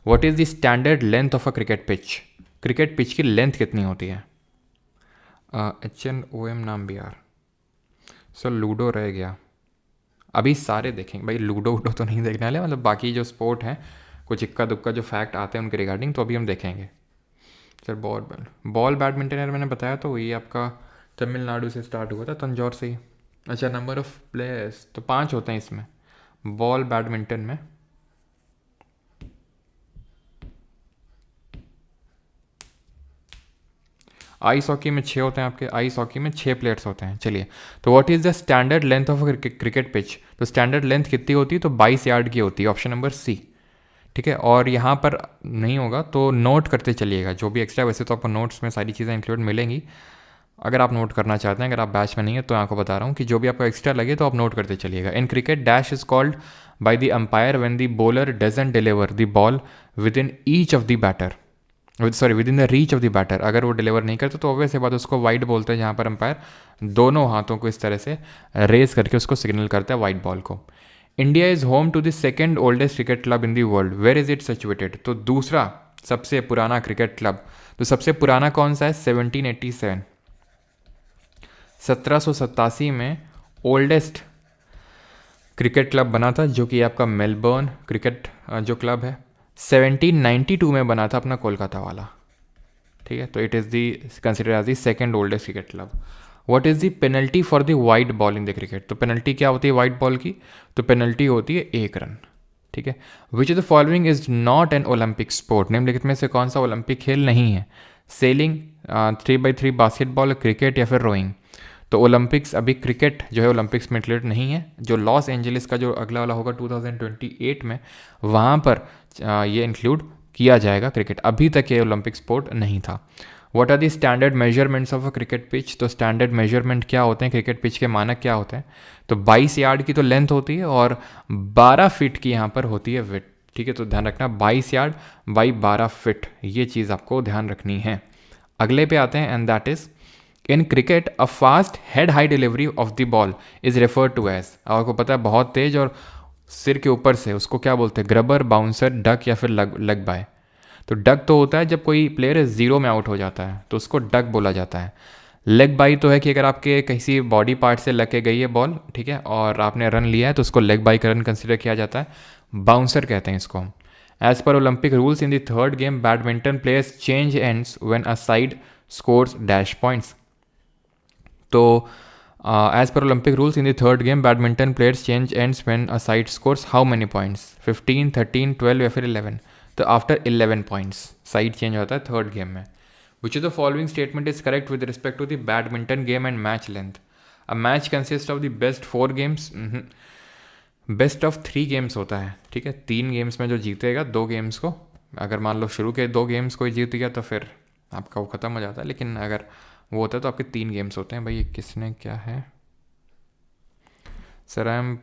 What is the standard length of a cricket pitch? Cricket pitch की लेंथ कितनी होती है? HNOM नाम्बियार। सर लूडो रह गया। अभी सारे देखेंगे भाई, लूडो वूडो तो नहीं देखने वाले, मतलब बाकी जो स्पोर्ट हैं कुछ इक्का दुक्का जो फैक्ट आते हैं उनके रिगार्डिंग तो अभी हम देखेंगे। सर बॉल बैडमिंटन यार मैंने बताया तो ये आपका तमिलनाडु से स्टार्ट हुआ था, तंजौर से ही। अच्छा, नंबर ऑफ प्लेयर्स तो 5 होते हैं इसमें बॉल बैडमिंटन में। आइस हॉकी में 6 होते हैं आपके। आइस हॉकी में 6 प्लेयर्स होते हैं। चलिए, तो what is the standard length of cricket pitch? तो स्टैंडर्ड लेंथ कितनी होती है? तो 22 यार्ड की होती है, ऑप्शन नंबर सी। ठीक है, और यहाँ पर नहीं होगा तो नोट करते चलिएगा जो भी एक्स्ट्रा। वैसे तो आपको नोट्स में सारी चीज़ें इंक्लूड मिलेंगी, अगर आप नोट करना चाहते हैं। अगर आप बैच में नहीं है तो आपको बता रहा हूँ कि जो भी आपको एक्स्ट्रा लगे तो आप नोट करते चलिएगा। In cricket dash is called by the umpire when the bowler doesn't deliver the ball within each of the batter, within the reach of the batter. अगर वो डिलीवर नहीं करता तो ऑब्वियस बात उसको wide बोलते हैं, जहाँ पर अंपायर दोनों हाथों को इस तरह से रेज करके उसको सिग्नल करता है वाइड बॉल को। India is home to the second oldest cricket club in the world, where is it situated? तो दूसरा सबसे पुराना क्रिकेट क्लब, तो सबसे पुराना कौन सा है? 1787, 1787 में ओल्डेस्ट क्रिकेट क्लब बना था, जो कि आपका मेलबर्न क्रिकेट जो क्लब है। 1792 में बना था अपना कोलकाता वाला। ठीक है, तो it is the consider as the second oldest cricket club. What is the penalty for the wide ball in the cricket? तो पेनल्टी क्या होती है वाइड बॉल की? तो पेनल्टी होती है 1 रन, ठीक है। Which of the following is not an Olympic sport? निम्नलिखित में से कौन सा ओलंपिक खेल नहीं है? सेलिंग, 3x3 बास्केटबॉल, क्रिकेट या फिर रोइंग? तो ओलंपिक्स अभी क्रिकेट जो है ओलंपिक्स में इंक्लूड नहीं है। जो लॉस एंजलिस का जो अगला वाला होगा 2028 में, वहाँ पर ये इंक्लूड किया जाएगा क्रिकेट। अभी तक ये ओलंपिक स्पोर्ट नहीं था। What are the standard measurements of a cricket pitch? तो स्टैंडर्ड मेजरमेंट क्या होते हैं क्रिकेट पिच के, मानक क्या होते हैं? तो 22 यार्ड की तो लेंथ होती है और 12 फीट की यहाँ पर होती है विड्थ, ठीक है। तो ध्यान रखना 22 यार्ड बाई 12 फीट, ये चीज़ आपको ध्यान रखनी है। अगले पे आते हैं, and that is in cricket a fast head high delivery of the ball is referred to as. आपको पता है बहुत तेज और सिर के ऊपर से, उसको क्या बोलते हैं? ग्रबर, बाउंसर, डक या फिर लेग बाय। तो डक तो होता है जब कोई प्लेयर जीरो में आउट हो जाता है, तो उसको डक बोला जाता है। लेग बाई तो है कि अगर आपके किसी बॉडी पार्ट से लग के गई है बॉल, ठीक है, और आपने रन लिया है, तो उसको लेग बाई का रन कंसिडर किया जाता है। बाउंसर कहते हैं इसको। As per Olympic rules in the third game badminton players change ends when a side scores dash points. तो as per Olympic rules in the third game badminton players change ends when a side scores how many points? 15, 13, 12 या फिर 11? तो after 11 points side change होता है third game में। Which of the following statement is correct with respect to the badminton game and match length? A match consist of the best 4 games, best of 3 games होता है, ठीक है। 3 games में जो जीतेगा 2 गेम्स को, अगर मान लो शुरू के 2 गेम्स कोई जीत गया तो फिर आपका वो ख़त्म हो जाता है, लेकिन अगर वो होता है तो आपके 3 गेम्स होते हैं। भाई ये किसने क्या है? Sir I am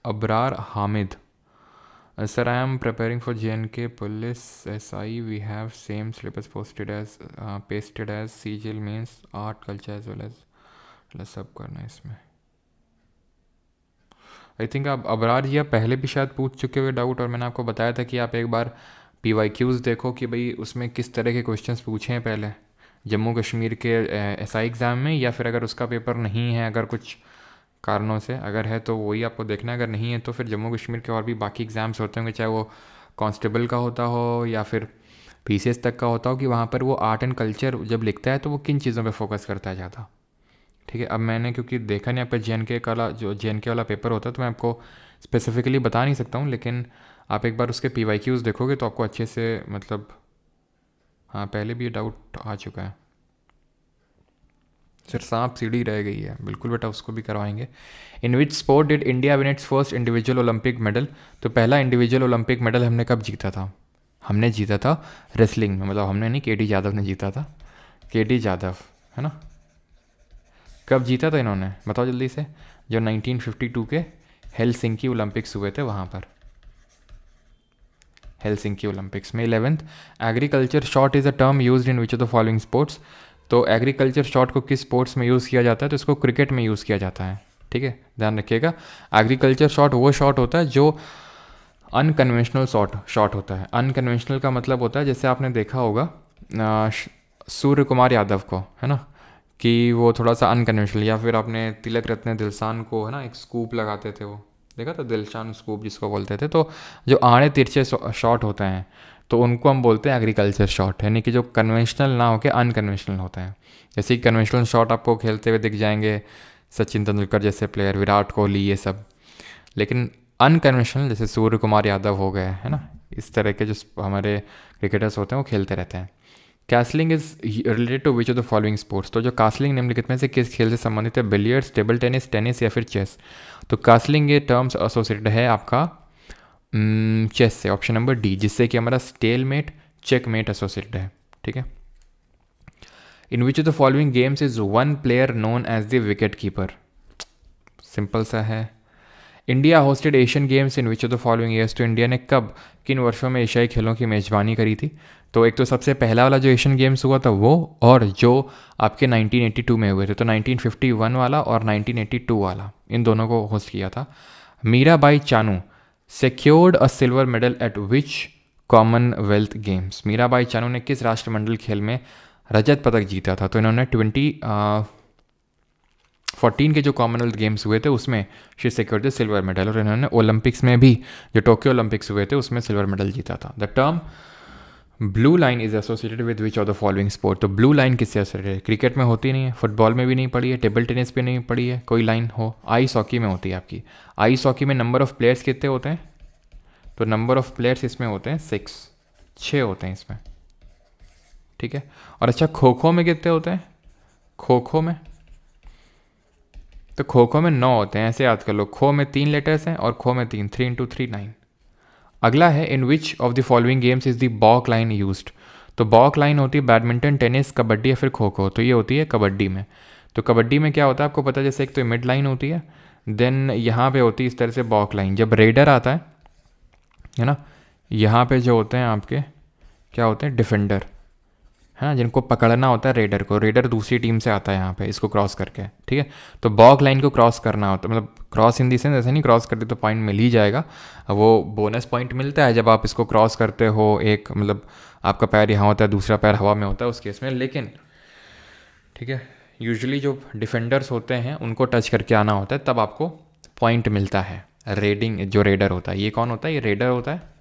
Abrar Hamid. Sir, I am preparing for JNK Police SI. We have same syllabus pasted as CGL means art, culture as well as सब करना है इसमें। आई थिंक आप अबरार जी आप पहले भी शायद पूछ चुके हुए डाउट, और मैंने आपको बताया था कि आप एक बार PYQs देखो कि भाई उसमें किस तरह के क्वेश्चंस पूछे हैं पहले जम्मू कश्मीर के SI एग्ज़ाम में, या फिर अगर उसका पेपर नहीं है, अगर कुछ कारणों से अगर है तो वही आपको देखना है, अगर नहीं है तो फिर जम्मू कश्मीर के और भी बाकी एग्ज़ाम्स होते होंगे, चाहे वो कांस्टेबल का होता हो या फिर PCS तक का होता हो, कि वहाँ पर वो आर्ट एंड कल्चर जब लिखता है तो वो किन चीज़ों पे फोकस करता है ज़्यादा, ठीक है। अब मैंने क्योंकि देखा नहीं आपका JNK का जो JNK वाला पेपर होता है, तो मैं आपको स्पेसिफिकली बता नहीं सकता हूँ, लेकिन आप एक बार उसके PYQs देखोगे तो आपको अच्छे से, मतलब हाँ पहले भी ये डाउट आ चुका है। सर सांप सीढ़ी रह गई है, बिल्कुल बेटा उसको भी करवाएंगे। In which sport did India win its first individual Olympic medal? तो पहला इंडिविजुअल ओलंपिक मेडल हमने कब जीता था? हमने जीता था रेसलिंग में, मतलब हमने नहीं, KD यादव ने जीता था। KD यादव है ना। कब जीता था इन्होंने, बताओ जल्दी से? जो 1952 के हेलसिंकी ओलंपिक्स हुए थे वहाँ पर, हेलसिंकी ओलंपिक्स में। 11th agriculture shot is a term used in which of the following sports? तो एग्रीकल्चर शॉट को किस स्पोर्ट्स में यूज़ किया जाता है? तो इसको क्रिकेट में यूज़ किया जाता है, ठीक है, ध्यान रखिएगा। एग्रीकल्चर शॉट वो शॉट होता है जो अनकन्वेंशनल शॉट होता है। अनकन्वेंशनल का मतलब होता है, जैसे आपने देखा होगा सूर्य कुमार यादव को, है ना, कि वो थोड़ा सा अनकन्वेंशनल, या फिर आपने तिलक रत्न दिलशान को, है ना, एक स्कूप लगाते थे, वो देखा था, दिलशान स्कूप जिसको बोलते थे। तो जो आड़े तिरछे शॉट होते हैं तो उनको हम बोलते हैं एग्रीकल्चर शॉट, यानी कि जो कन्वेंशनल ना होकर अनकन्वेंशनल होते हैं। जैसे कि कन्वेंशनल शॉट आपको खेलते हुए दिख जाएंगे सचिन तेंदुलकर जैसे प्लेयर, विराट कोहली, ये सब, लेकिन अनकन्वेंशनल जैसे सूर्य कुमार यादव हो गए, है ना, इस तरह के जो हमारे क्रिकेटर्स होते हैं वो खेलते रहते हैं। Castling is related to which of the following sports? तो जो कासलिंग निम्नलिखित में से किस खेल से संबंधित है? बिलियर्ड्स, टेबल टेनिस, टेनिस या फिर चेस? तो कासलिंग ये टर्म्स एसोसिएटेड है आपका चेस से, ऑप्शन नंबर डी, जिससे कि हमारा स्टेलमेट, चेकमेट एसोसिएटेड है, ठीक है। In which of the following games is one player known as the wicket keeper? Simple सा है। India hosted Asian Games in which of the following years? तो India ने कब, किन वर्षों में एशियाई खेलों की मेजबानी करी थी? तो एक तो सबसे पहला वाला जो एशियन गेम्स हुआ था वो, और जो आपके 1982 में हुए थे, तो 1951 वाला और 1982 वाला, इन दोनों को होस्ट किया था। Mirabai Chanu secured a silver medal at which Commonwealth Games? Mirabai Chanu ने किस राष्ट्रमंडल खेल में रजत पदक जीता था? तो इन्होंने 2014 के जो कॉमनवेल्थ गेम्स हुए थे उसमें she secured the silver medal, और इन्होंने ओलंपिक्स में भी, जो टोक्यो ओलंपिक्स हुए थे उसमें सिल्वर मेडल जीता था। The term blue line is associated with which of the following sport. तो ब्लू लाइन किससे एसोसिएटेड है? क्रिकेट में होती नहीं है, फुटबॉल में भी नहीं पड़ी है, टेबल टेनिस पे नहीं पड़ी है, कोई लाइन हो। आइस हॉकी में होती है आपकी। आइस हॉकी में नंबर ऑफ प्लेयर्स कितने होते हैं? तो नंबर ऑफ प्लेयर्स इसमें होते हैं 6 होते हैं इसमें, ठीक है। और अच्छा, खो खो में कितने होते हैं? खो खो में, तो खो खो में 9 होते हैं, ऐसे याद कर लो। खो में 3 लेटर्स हैं और खो में 3, 3 × 3 9। अगला है in which of the following games is the baulk line used. तो बॉक लाइन होती है बैडमिंटन, टेनिस, कबड्डी या फिर खो खो। तो ये होती है कबड्डी में। तो कबड्डी में क्या होता है आपको पता है, जैसे एक तो मिड लाइन होती है, देन यहाँ पे होती है इस तरह से बॉक लाइन। जब रेडर आता है ना, यहाँ पे जो होते हैं आपके क्या होते हैं? डिफेंडर, है ना, जिनको पकड़ना होता है रेडर को। रेडर दूसरी टीम से आता है यहाँ पे इसको क्रॉस करके, ठीक है। तो बॉक लाइन को क्रॉस करना होता है, मतलब क्रॉस इन दी सेंस ऐसे नहीं क्रॉस करते तो पॉइंट मिल ही जाएगा, वो बोनस पॉइंट मिलता है जब आप इसको क्रॉस करते हो। एक मतलब आपका पैर यहाँ होता है, दूसरा पैर हवा में होता है उस केस में, लेकिन ठीक है, यूजुअली जो डिफेंडर्स होते हैं उनको टच करके आना होता है, तब आपको पॉइंट मिलता है। रेडिंग जो रेडर होता है, ये कौन होता है? ये रेडर होता है।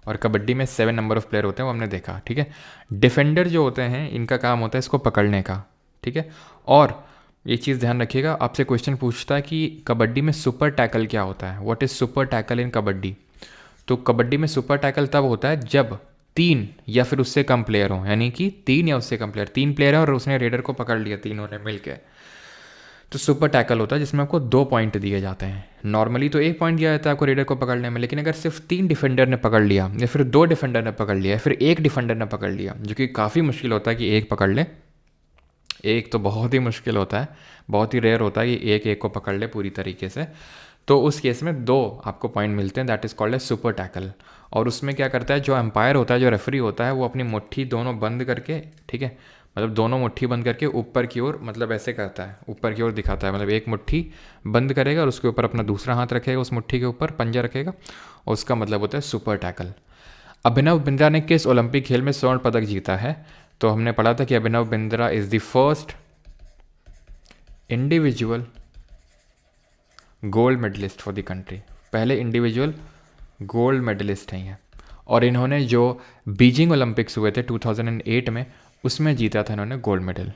और कबड्डी में 7 नंबर ऑफ प्लेयर होते हैं, वो हमने देखा, ठीक है। डिफेंडर जो होते हैं इनका काम होता है इसको पकड़ने का, ठीक है। और ये चीज़ ध्यान रखिएगा, आपसे क्वेश्चन पूछता है कि कबड्डी में सुपर टैकल क्या होता है? व्हाट इज़ सुपर टैकल इन कबड्डी? तो कबड्डी में सुपर टैकल तब होता है जब 3 या फिर उससे कम प्लेयर हों, यानी कि 3 या उससे कम प्लेयर, 3 प्लेयर है और उसने रेडर को पकड़ लिया तीनों ने मिल के, तो सुपर टैकल होता है जिसमें आपको 2 पॉइंट दिए जाते हैं। नॉर्मली तो 1 पॉइंट दिया जाता है आपको रेडर को पकड़ने में, लेकिन अगर सिर्फ 3 डिफेंडर ने पकड़ लिया या फिर 2 डिफेंडर ने पकड़ लिया या फिर 1 डिफेंडर ने पकड़ लिया, जो कि काफ़ी मुश्किल होता है कि एक पकड़ ले, एक तो बहुत ही मुश्किल होता है, बहुत ही रेयर होता है कि एक को पकड़ ले पूरी तरीके से, तो उस केस में 2 आपको पॉइंट मिलते हैं, that is called a super tackle. और उसमें क्या करता है, जो एम्पायर होता है, जो रेफरी होता है, वो अपनी मुट्ठी दोनों बंद करके, ठीक है, मतलब दोनों मुट्ठी बंद करके ऊपर की ओर, मतलब ऐसे करता है, ऊपर की ओर दिखाता है, मतलब एक मुट्ठी बंद करेगा और उसके ऊपर अपना दूसरा हाथ रखेगा, उस मुट्ठी के ऊपर पंजा रखेगा, और उसका मतलब होता है सुपर टैकल। अभिनव बिंद्रा ने किस ओलंपिक खेल में स्वर्ण पदक जीता है? तो हमने पढ़ा था कि Abhinav Bindra is the first individual gold medalist for the country, पहले इंडिविजुअल गोल्ड मेडलिस्ट हैं ये। और इन्होंने जो बीजिंग ओलंपिक्स हुए थे 2008 में, उसमें जीता था इन्होंने gold medal.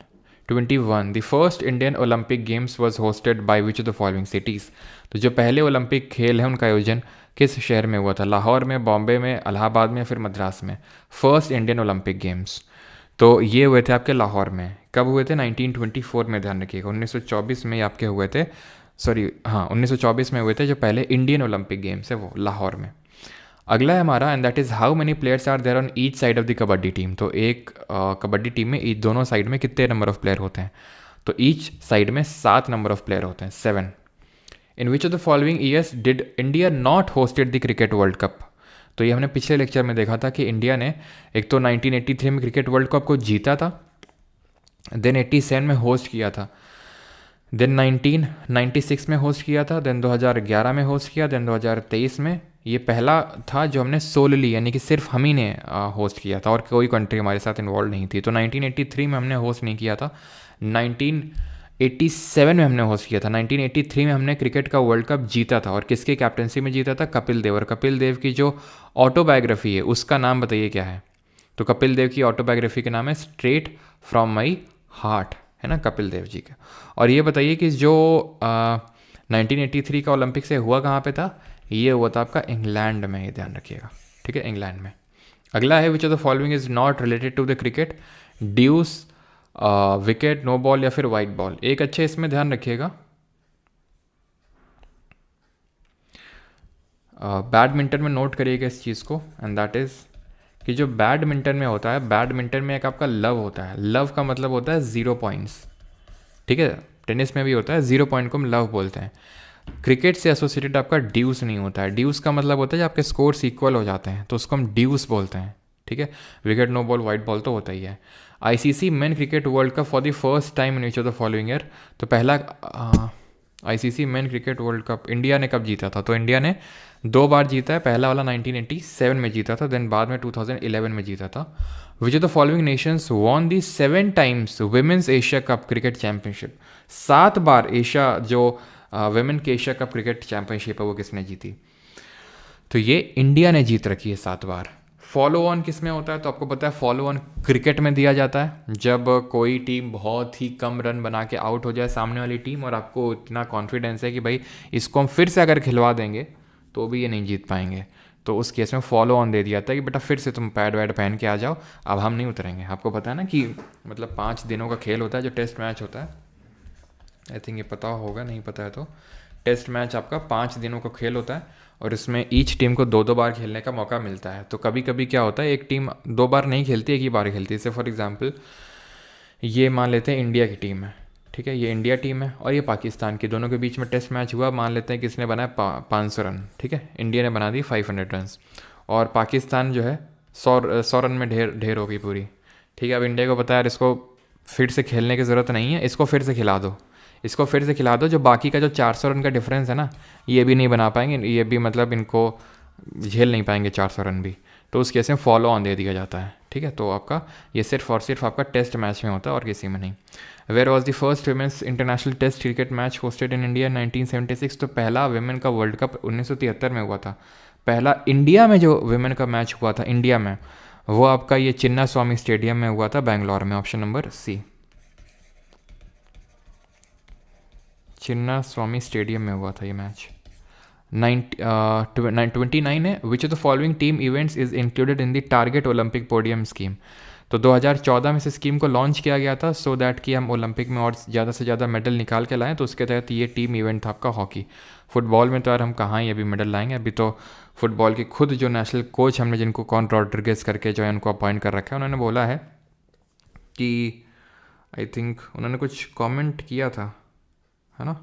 21 the first Indian Olympic games was hosted by which of the following cities. तो जो पहले ओलंपिक खेल है उनका आयोजन किस शहर में हुआ था? लाहौर में, बॉम्बे में, इलाहाबाद में, फिर मद्रास में। फर्स्ट इंडियन ओलंपिक गेम्स तो ये हुए थे आपके लाहौर में। कब हुए थे? 1924 में, ध्यान रखिएगा। 1924 में आपके हुए थे, सॉरी हाँ 1924 में हुए थे जो पहले इंडियन ओलंपिक गेम्स है वो लाहौर में। अगला है हमारा, and that is how many players are there on each side of the kabaddi team. तो एक कबड्डी टीम में दोनों साइड में कितने नंबर ऑफ प्लेयर होते हैं? तो ईच साइड में 7 नंबर ऑफ प्लेयर होते हैं, 7। In which of the following years did India not hosted the cricket world cup. तो ये हमने पिछले लेक्चर में देखा था कि इंडिया ने एक तो 1983 में क्रिकेट वर्ल्ड कप को जीता था, देन 87 में होस्ट किया था, देन 1996 में होस्ट किया था, देन 2011 में होस्ट किया, देन 2023 में। ये पहला था जो हमने सोलली यानी कि सिर्फ हम ही ने होस्ट किया था और कोई कंट्री हमारे साथ इन्वॉल्व नहीं थी। तो 1983 में हमने होस्ट नहीं किया था, 1987 में हमने होस्ट किया था। 1983 में हमने क्रिकेट का वर्ल्ड कप जीता था और किसके कैप्टनसी में जीता था? कपिल देव। और कपिल देव की जो ऑटोबायोग्राफी है उसका नाम बताइए क्या है? तो कपिल देव की ऑटोबायोग्राफी का नाम है स्ट्रेट फ्रॉम माई हार्ट, है ना, कपिल देव जी का। और ये बताइए कि जो 1983 का ओलंपिक से हुआ कहाँ पे था? ये हुआ था आपका इंग्लैंड में, ये ध्यान रखिएगा, ठीक है, इंग्लैंड में। अगला है which of the following is not related to the cricket? Deuce, wicket, no ball या फिर वाइट बॉल। एक अच्छे इसमें ध्यान रखिएगा, बैडमिंटन में नोट करिएगा इस चीज़ को, एंड दैट इज़ कि जो बैडमिंटन में होता है, बैडमिंटन में एक आपका लव होता है। लव का मतलब होता है 0 पॉइंट्स, ठीक है। टेनिस में भी होता है, 0 पॉइंट को हम लव बोलते हैं। क्रिकेट से एसोसिएटेड आपका ड्यूस नहीं होता है। ड्यूस का मतलब होता है जब आपके स्कोर्स इक्वल हो जाते हैं तो उसको हम ड्यूस बोलते हैं, ठीक है। Wicket, no ball, white ball तो होता ही है। ICC men cricket world cup for the first time in which of the following year. तो पहला ICC men cricket world cup India ने कब जीता था? तो इंडिया ने 2 बार जीता है। पहला वाला 1987 में जीता था, देन बाद में 2011 में जीता था। Which of the following nations won the 7 times women's Asia cup cricket championship. 7 बार एशिया जो वुमेन के एशिया कप क्रिकेट चैंपियनशिप है वो किसने जीती? तो ये इंडिया ने जीत रखी है 7 बार। फॉलो ऑन किस में होता है? तो आपको पता है फॉलो ऑन क्रिकेट में दिया जाता है जब कोई टीम बहुत ही कम रन बना के आउट हो जाए सामने वाली टीम, और आपको इतना कॉन्फिडेंस है कि भाई इसको हम फिर से अगर खिलवा देंगे तो भी ये नहीं जीत पाएंगे, तो उस केस में फॉलो ऑन दे दिया जाता है कि बेटा फिर से तुम पैड वैड पहन के आ जाओ, अब हम नहीं उतरेंगे। आपको पता है ना कि मतलब 5 दिनों का खेल होता है जो टेस्ट मैच होता है, आई थिंक ये पता होगा, नहीं पता है तो टेस्ट मैच आपका 5 दिनों का खेल होता है और इसमें ईच टीम को 2-2 बार खेलने का मौका मिलता है। तो कभी कभी क्या होता है एक टीम 2 बार नहीं खेलती, एक ही बार खेलती है। जैसे फॉर एग्जांपल ये मान लेते हैं इंडिया की टीम है, ठीक है, ये इंडिया टीम है और ये पाकिस्तान की, दोनों के बीच में टेस्ट मैच हुआ, मान लेते हैं किसने बनाया 500 रन, ठीक है, इंडिया ने बना दी 500 रन और पाकिस्तान जो है 100 रन में ढेर हो गई पूरी, ठीक है। अब इंडिया को पता है यार इसको फिर से खेलने की ज़रूरत नहीं है, इसको फिर से खिला दो, इसको फिर से खिला दो, जो बाकी का जो 400 रन का डिफरेंस है ना ये भी नहीं बना पाएंगे, ये भी मतलब इनको झेल नहीं पाएंगे 400 रन भी, तो उस केस में फॉलो ऑन दे दिया जाता है, ठीक है। तो आपका ये सिर्फ और सिर्फ आपका टेस्ट मैच में होता है और किसी में नहीं। Where was the first women's international test cricket match hosted in India 1976? तो पहला वुमेन का वर्ल्ड कप 1973 में हुआ था। पहला इंडिया में जो वुमेन का मैच हुआ था इंडिया में, वो आपका ये चिन्ना स्वामी स्टेडियम में हुआ था बेंगलोर में, ऑप्शन नंबर सी, चिन्ना स्वामी स्टेडियम में हुआ था ये मैच। 29 है, which of the following team events is included in the target Olympic podium scheme? तो 2014 में से स्कीम को लॉन्च किया गया था सो दैट कि हम ओलंपिक में और ज़्यादा से ज़्यादा मेडल निकाल के लाएं, तो उसके तहत ये टीम इवेंट था आपका हॉकी। फुटबॉल में तो यार हम कहाँ ही अभी मेडल लाएंगे, अभी तो फुटबॉल के खुद जो नेशनल कोच हमने जिनको कॉन रॉड्रिगेज करके जो है उनको अपॉइंट कर रखा है, उन्होंने बोला है कि आई थिंक उन्होंने कुछ कमेंट किया था, है ना,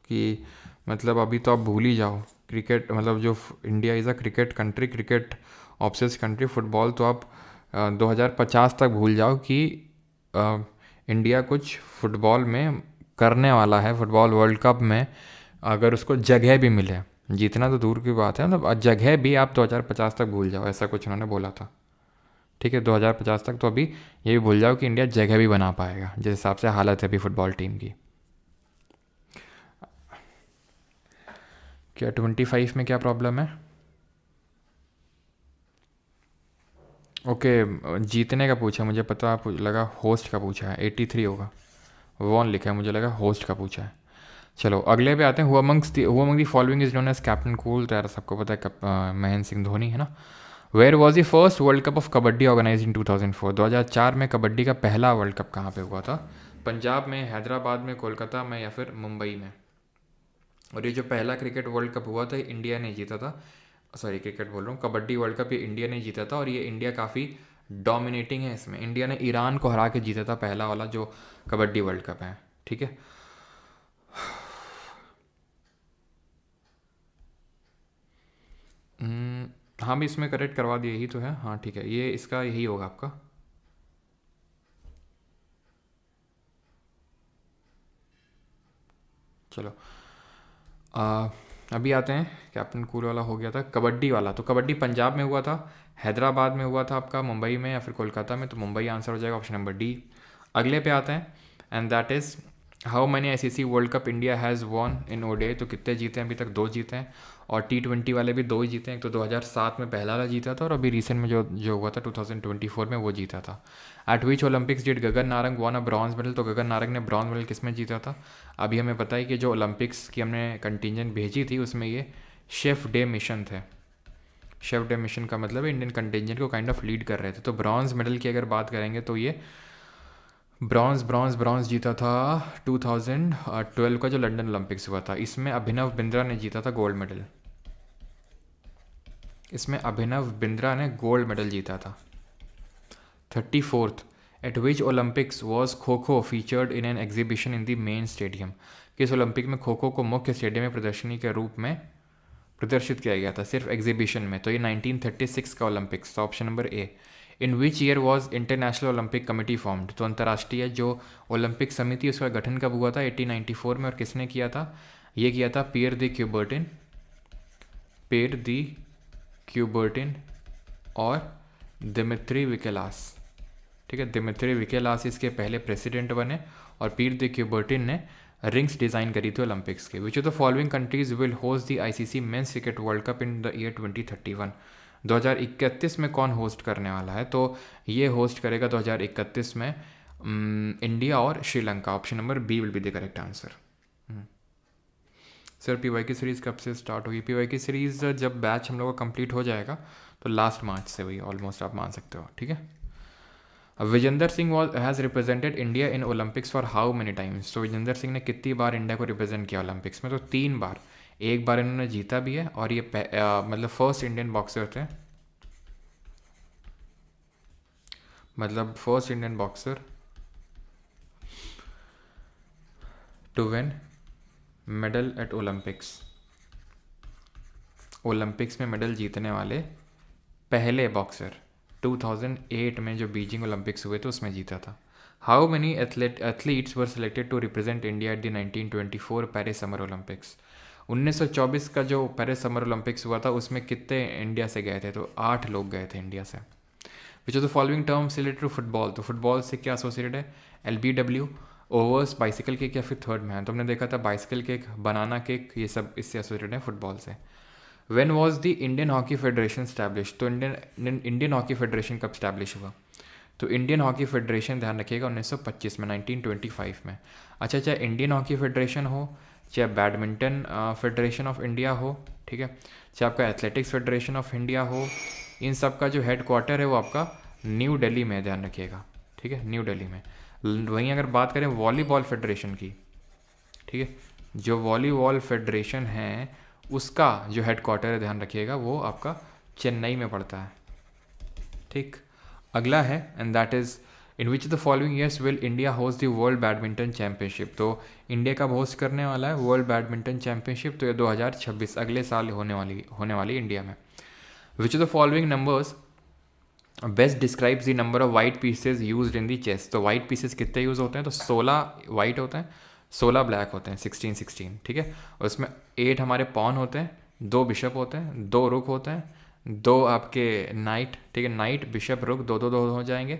कि मतलब अभी तो आप भूल ही जाओ क्रिकेट, मतलब जो India is a cricket country, cricket obsessed country, football तो आप 2050 तक भूल जाओ कि इंडिया कुछ फुटबॉल में करने वाला है, फुटबॉल वर्ल्ड कप में अगर उसको जगह भी मिले, जीतना तो दूर की बात है, मतलब जगह भी आप 2050 तक भूल जाओ, ऐसा कुछ उन्होंने बोला था, ठीक है। 2050 तक तो अभी ये भी भूल जाओ कि इंडिया जगह भी बना पाएगा, जिस हिसाब से हालत है अभी फुटबॉल टीम की। क्या 25 में क्या प्रॉब्लम है? ओके, जीतने का पूछा, मुझे पता लगा होस्ट का पूछा है, 83 होगा, वॉन लिखा है, मुझे लगा होस्ट का पूछा है। चलो अगले पे आते हैं। Who among the following is known as captain cool? तो यार सबको पता है महेंद्र सिंह धोनी, है ना। Where was the first world cup of kabaddi organize in 2004? 2004 में कबड्डी का पहला वर्ल्ड कप कहाँ पे हुआ था? पंजाब में, हैदराबाद में, कोलकाता में या फिर मुंबई में? और ये जो पहला क्रिकेट वर्ल्ड कप हुआ था इंडिया ने जीता था, सॉरी क्रिकेट बोल रहा हूँ, कबड्डी वर्ल्ड कप ये इंडिया ने जीता था और ये इंडिया काफ़ी डोमिनेटिंग है इसमें। इंडिया ने ईरान को हरा के जीता था पहला वाला जो कबड्डी वर्ल्ड कप है, ठीक है। हाँ भी इसमें करेक्ट करवा दिया, यही तो है, हाँ ठीक है, ये इसका यही होगा आपका। चलो अभी आते हैं, कैप्टन कूल वाला हो गया था, कबड्डी वाला। तो कबड्डी पंजाब में हुआ था, हैदराबाद में हुआ था आपका, मुंबई में या फिर कोलकाता में? तो मुंबई आंसर हो जाएगा, ऑप्शन नंबर डी। अगले पे आते हैं and that is how many ICC world cup India has won in ODI? तो कितने जीते हैं? अभी तक 2 जीते हैं और T20 वाले भी 2 ही जीते हैं। एक तो 2007 में पहला वाला जीता था और अभी रिसेंट में जो हुआ था 2024 में वो जीता था। Eight which Olympics did Gagan Narang von a bronze medal? तो गगन नारंग ने ब्रॉन्ज मेडल किस में जीता था? अभी हमें पता है कि जो ओलंपिक्स की हमने कंटिजेंट भेजी थी उसमें ये शेफ डे मिशन थे। शेफ डे मिशन का मतलब इंडियन कंटिजेंट को काइंड ऑफ लीड कर रहे थे। तो ब्रॉन्ज मेडल की अगर बात करेंगे तो ये ब्रॉन्ज जीता था 2012 का जो लंदन ओलंपिक्स हुआ था, इसमें अभिनव बिंद्रा ने जीता था गोल्ड मेडल, इसमें अभिनव बिंद्रा ने गोल्ड मेडल जीता था। 34th, eight which Olympics was kho kho featured in an exhibition in the main stadium? किस ओलंपिक में खो खो को मुख्य स्टेडियम में प्रदर्शनी के रूप में प्रदर्शित किया गया था, सिर्फ एग्जीबिशन में? तो ये 1936 का ओलंपिक्स था, option number A. In which year was international Olympic committee formed? तो अंतर्राष्ट्रीय जो ओलंपिक समिति उसका गठन कब हुआ था? 1894 में। और किसने किया था? ये किया था पियर द क्यूबर्टिन और दिमित्री विकेलास, ठीक है। दिमित्री विकेलास इसके पहले प्रेसिडेंट बने और पियर द क्यूबर्टिन ने रिंग्स डिज़ाइन करी थी ओलंपिक्स के। विच of the following countries will host the ICC men's cricket world cup in the year 2031? 2031 में कौन होस्ट करने वाला है? तो ये होस्ट करेगा 2031 में इंडिया और Sri Lanka. Option number B will be the correct answer. Sir PY की सीरीज़ कब से स्टार्ट होगी? पीवाई की सीरीज़ जब बैच हम लोग का कंप्लीट हो जाएगा तो लास्ट मार्च से वही ऑलमोस्ट आप मान सकते हो, ठीक है। Vijender Singh has represented India in Olympics for how many times? तो विजेंदर सिंह ने कितनी बार इंडिया को रिप्रेजेंट किया ओलंपिक्स में? तो 3 बार। एक बार इन्होंने जीता भी है और ये मतलब फर्स्ट इंडियन बॉक्सर थे, मतलब first Indian boxer to win medal at Olympics. Olympics में मेडल जीतने वाले पहले बॉक्सर 2008 में जो बीजिंग ओलंपिक्स हुए थे उसमें जीता था। How many athletes were selected to represent India at the 1924 Paris summer Olympics? 1924 का जो पेरिस समर ओलंपिक्स हुआ था उसमें कितने इंडिया से गए थे? तो 8 लोग गए थे इंडिया से। Which of the following terms related to football? तो फुटबॉल से क्या एसोसिएटेड है? LBW, ओवर्स, बाइसिकल किक या फिर थर्ड मैन? तो हमने देखा था बाइसिकल किक, बनाना किक, ये सब इससे एसोसिएटेड है फुटबॉल से। When was the Indian hockey federation establish? तो इंडियन हॉकी फेडरेशन कब स्टैब्लिश हुआ? तो इंडियन हॉकी फेडरेशन ध्यान रखिएगा 1925 में, 1925 में। अच्छा, चाहे इंडियन हॉकी फेडरेशन हो, चाहे बैडमिंटन फेडरेशन ऑफ इंडिया हो, ठीक है, चाहे आपका एथलेटिक्स फेडरेशन ऑफ इंडिया हो, इन सब का जो हेड क्वार्टर है वो आपका न्यू दिल्ली में, ध्यान रखिएगा, ठीक है, न्यू दिल्ली में। वहीं अगर बात करें वॉलीबॉल फेडरेशन की, ठीक है, जो वॉलीबॉल फेडरेशन है उसका जो हेड क्वार्टर है, ध्यान रखिएगा, वो आपका चेन्नई में पड़ता है, ठीक। अगला है and that is in which the following years will India host the world badminton championship? तो इंडिया कब होस्ट करने वाला है वर्ल्ड बैडमिंटन चैंपियनशिप? तो ये 2026 अगले साल होने वाली इंडिया में। Which of the following numbers best describes the number of white pieces used in the chess? तो वाइट पीसेज कितने यूज़ होते हैं? तो 16 वाइट होते हैं, 16 ब्लैक होते हैं, 16, ठीक है। और उसमें 8 हमारे पॉन होते हैं, 2 बिशप होते हैं, 2 रुक होते हैं, 2 आपके नाइट, ठीक है, नाइट बिशप रुक 2 हो जाएंगे,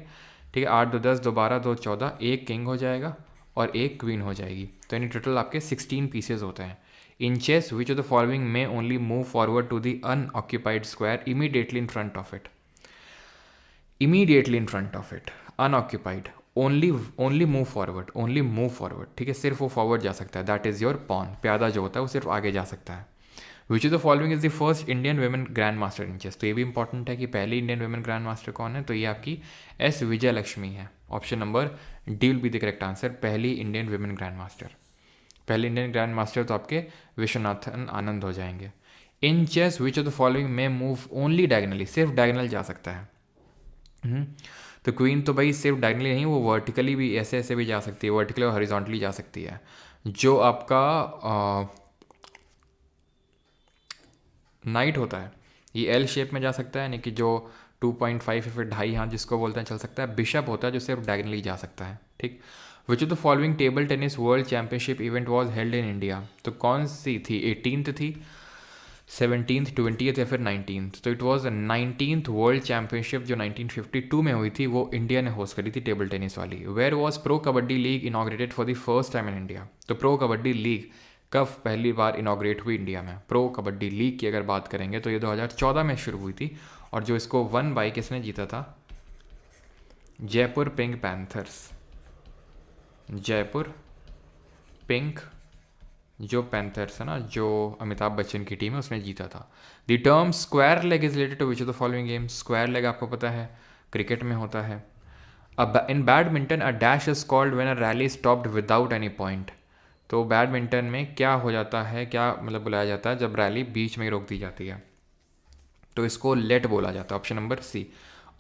ठीक है। 8 2 10, 2 12, 2 14, 1 किंग हो जाएगा और 1 क्वीन हो जाएगी। तो यानी टोटल आपके 16 पीसेज होते हैं। In chess which of the following may only move forward to the unoccupied square immediately in front of it? Immediately in front of it, unoccupied, only move forward, ठीक है, सिर्फ वो फॉरवर्ड जा सकता है, दैट इज़ योर पॉन। प्यादा जो होता है वो सिर्फ आगे जा सकता है। Which is the following is the first Indian women grand master in chess? तो ये भी इंपॉर्टेंट है कि पहली इंडियन वुमेन ग्रैंड मास्टर कौन है? तो ये आपकी S विजयलक्ष्मी है। Option number D will be the correct answer, पहली इंडियन वुमेन ग्रैंड मास्टर। पहले इंडियन ग्रैंड मास्टर तो आपके विश्वनाथन आनंद हो जाएंगे। In chess which of the following में मूव ओनली डायगनली? सिर्फ डायगनल जा सकता है। तो क्वीन तो भाई सिर्फ डायगनली नहीं, वो वर्टिकली भी ऐसे ऐसे भी जा सकती है, वर्टिकली और हॉरिजॉन्टली जा सकती है। जो आपका नाइट होता है ये एल शेप में जा सकता है, यानी कि जो 2.5 या फिर 2.5 हाथ जिसको बोलते हैं चल सकता है। बिशप होता है जो सिर्फ डायगनली जा सकता है, ठीक। विच of the following table tennis world championship event was held in India? तो कौन सी थी? 18th थी, 17th, 20th या फिर 19th? तो it was 19th world championship जो 1952 में हुई थी, वो इंडिया ने होस्ट करी थी टेबल टेनिस वाली। Where was pro kabaddi league inaugurated for the first time in India? तो प्रो कबड्डी लीग कब पहली बार इनॉग्रेट हुई इंडिया में? प्रो कबड्डी लीग की अगर बात करेंगे तो ये 2014 में शुरू हुई थी, और जो इसको 1 बाय किसने जीता था? Jaipur pink panthers. Jaipur pink जो पैंथर्स है ना, जो अमिताभ बच्चन की टीम है, उसने जीता था। The term square leg is related to which of the following games? Square leg आपको पता है क्रिकेट में होता है। In badminton a dash is called when a rally stopped without any point? तो बैडमिंटन में क्या हो जाता है, क्या मतलब बुलाया जाता है जब रैली बीच में ही रोक दी जाती है? तो इसको लेट बोला जाता है, ऑप्शन नंबर सी।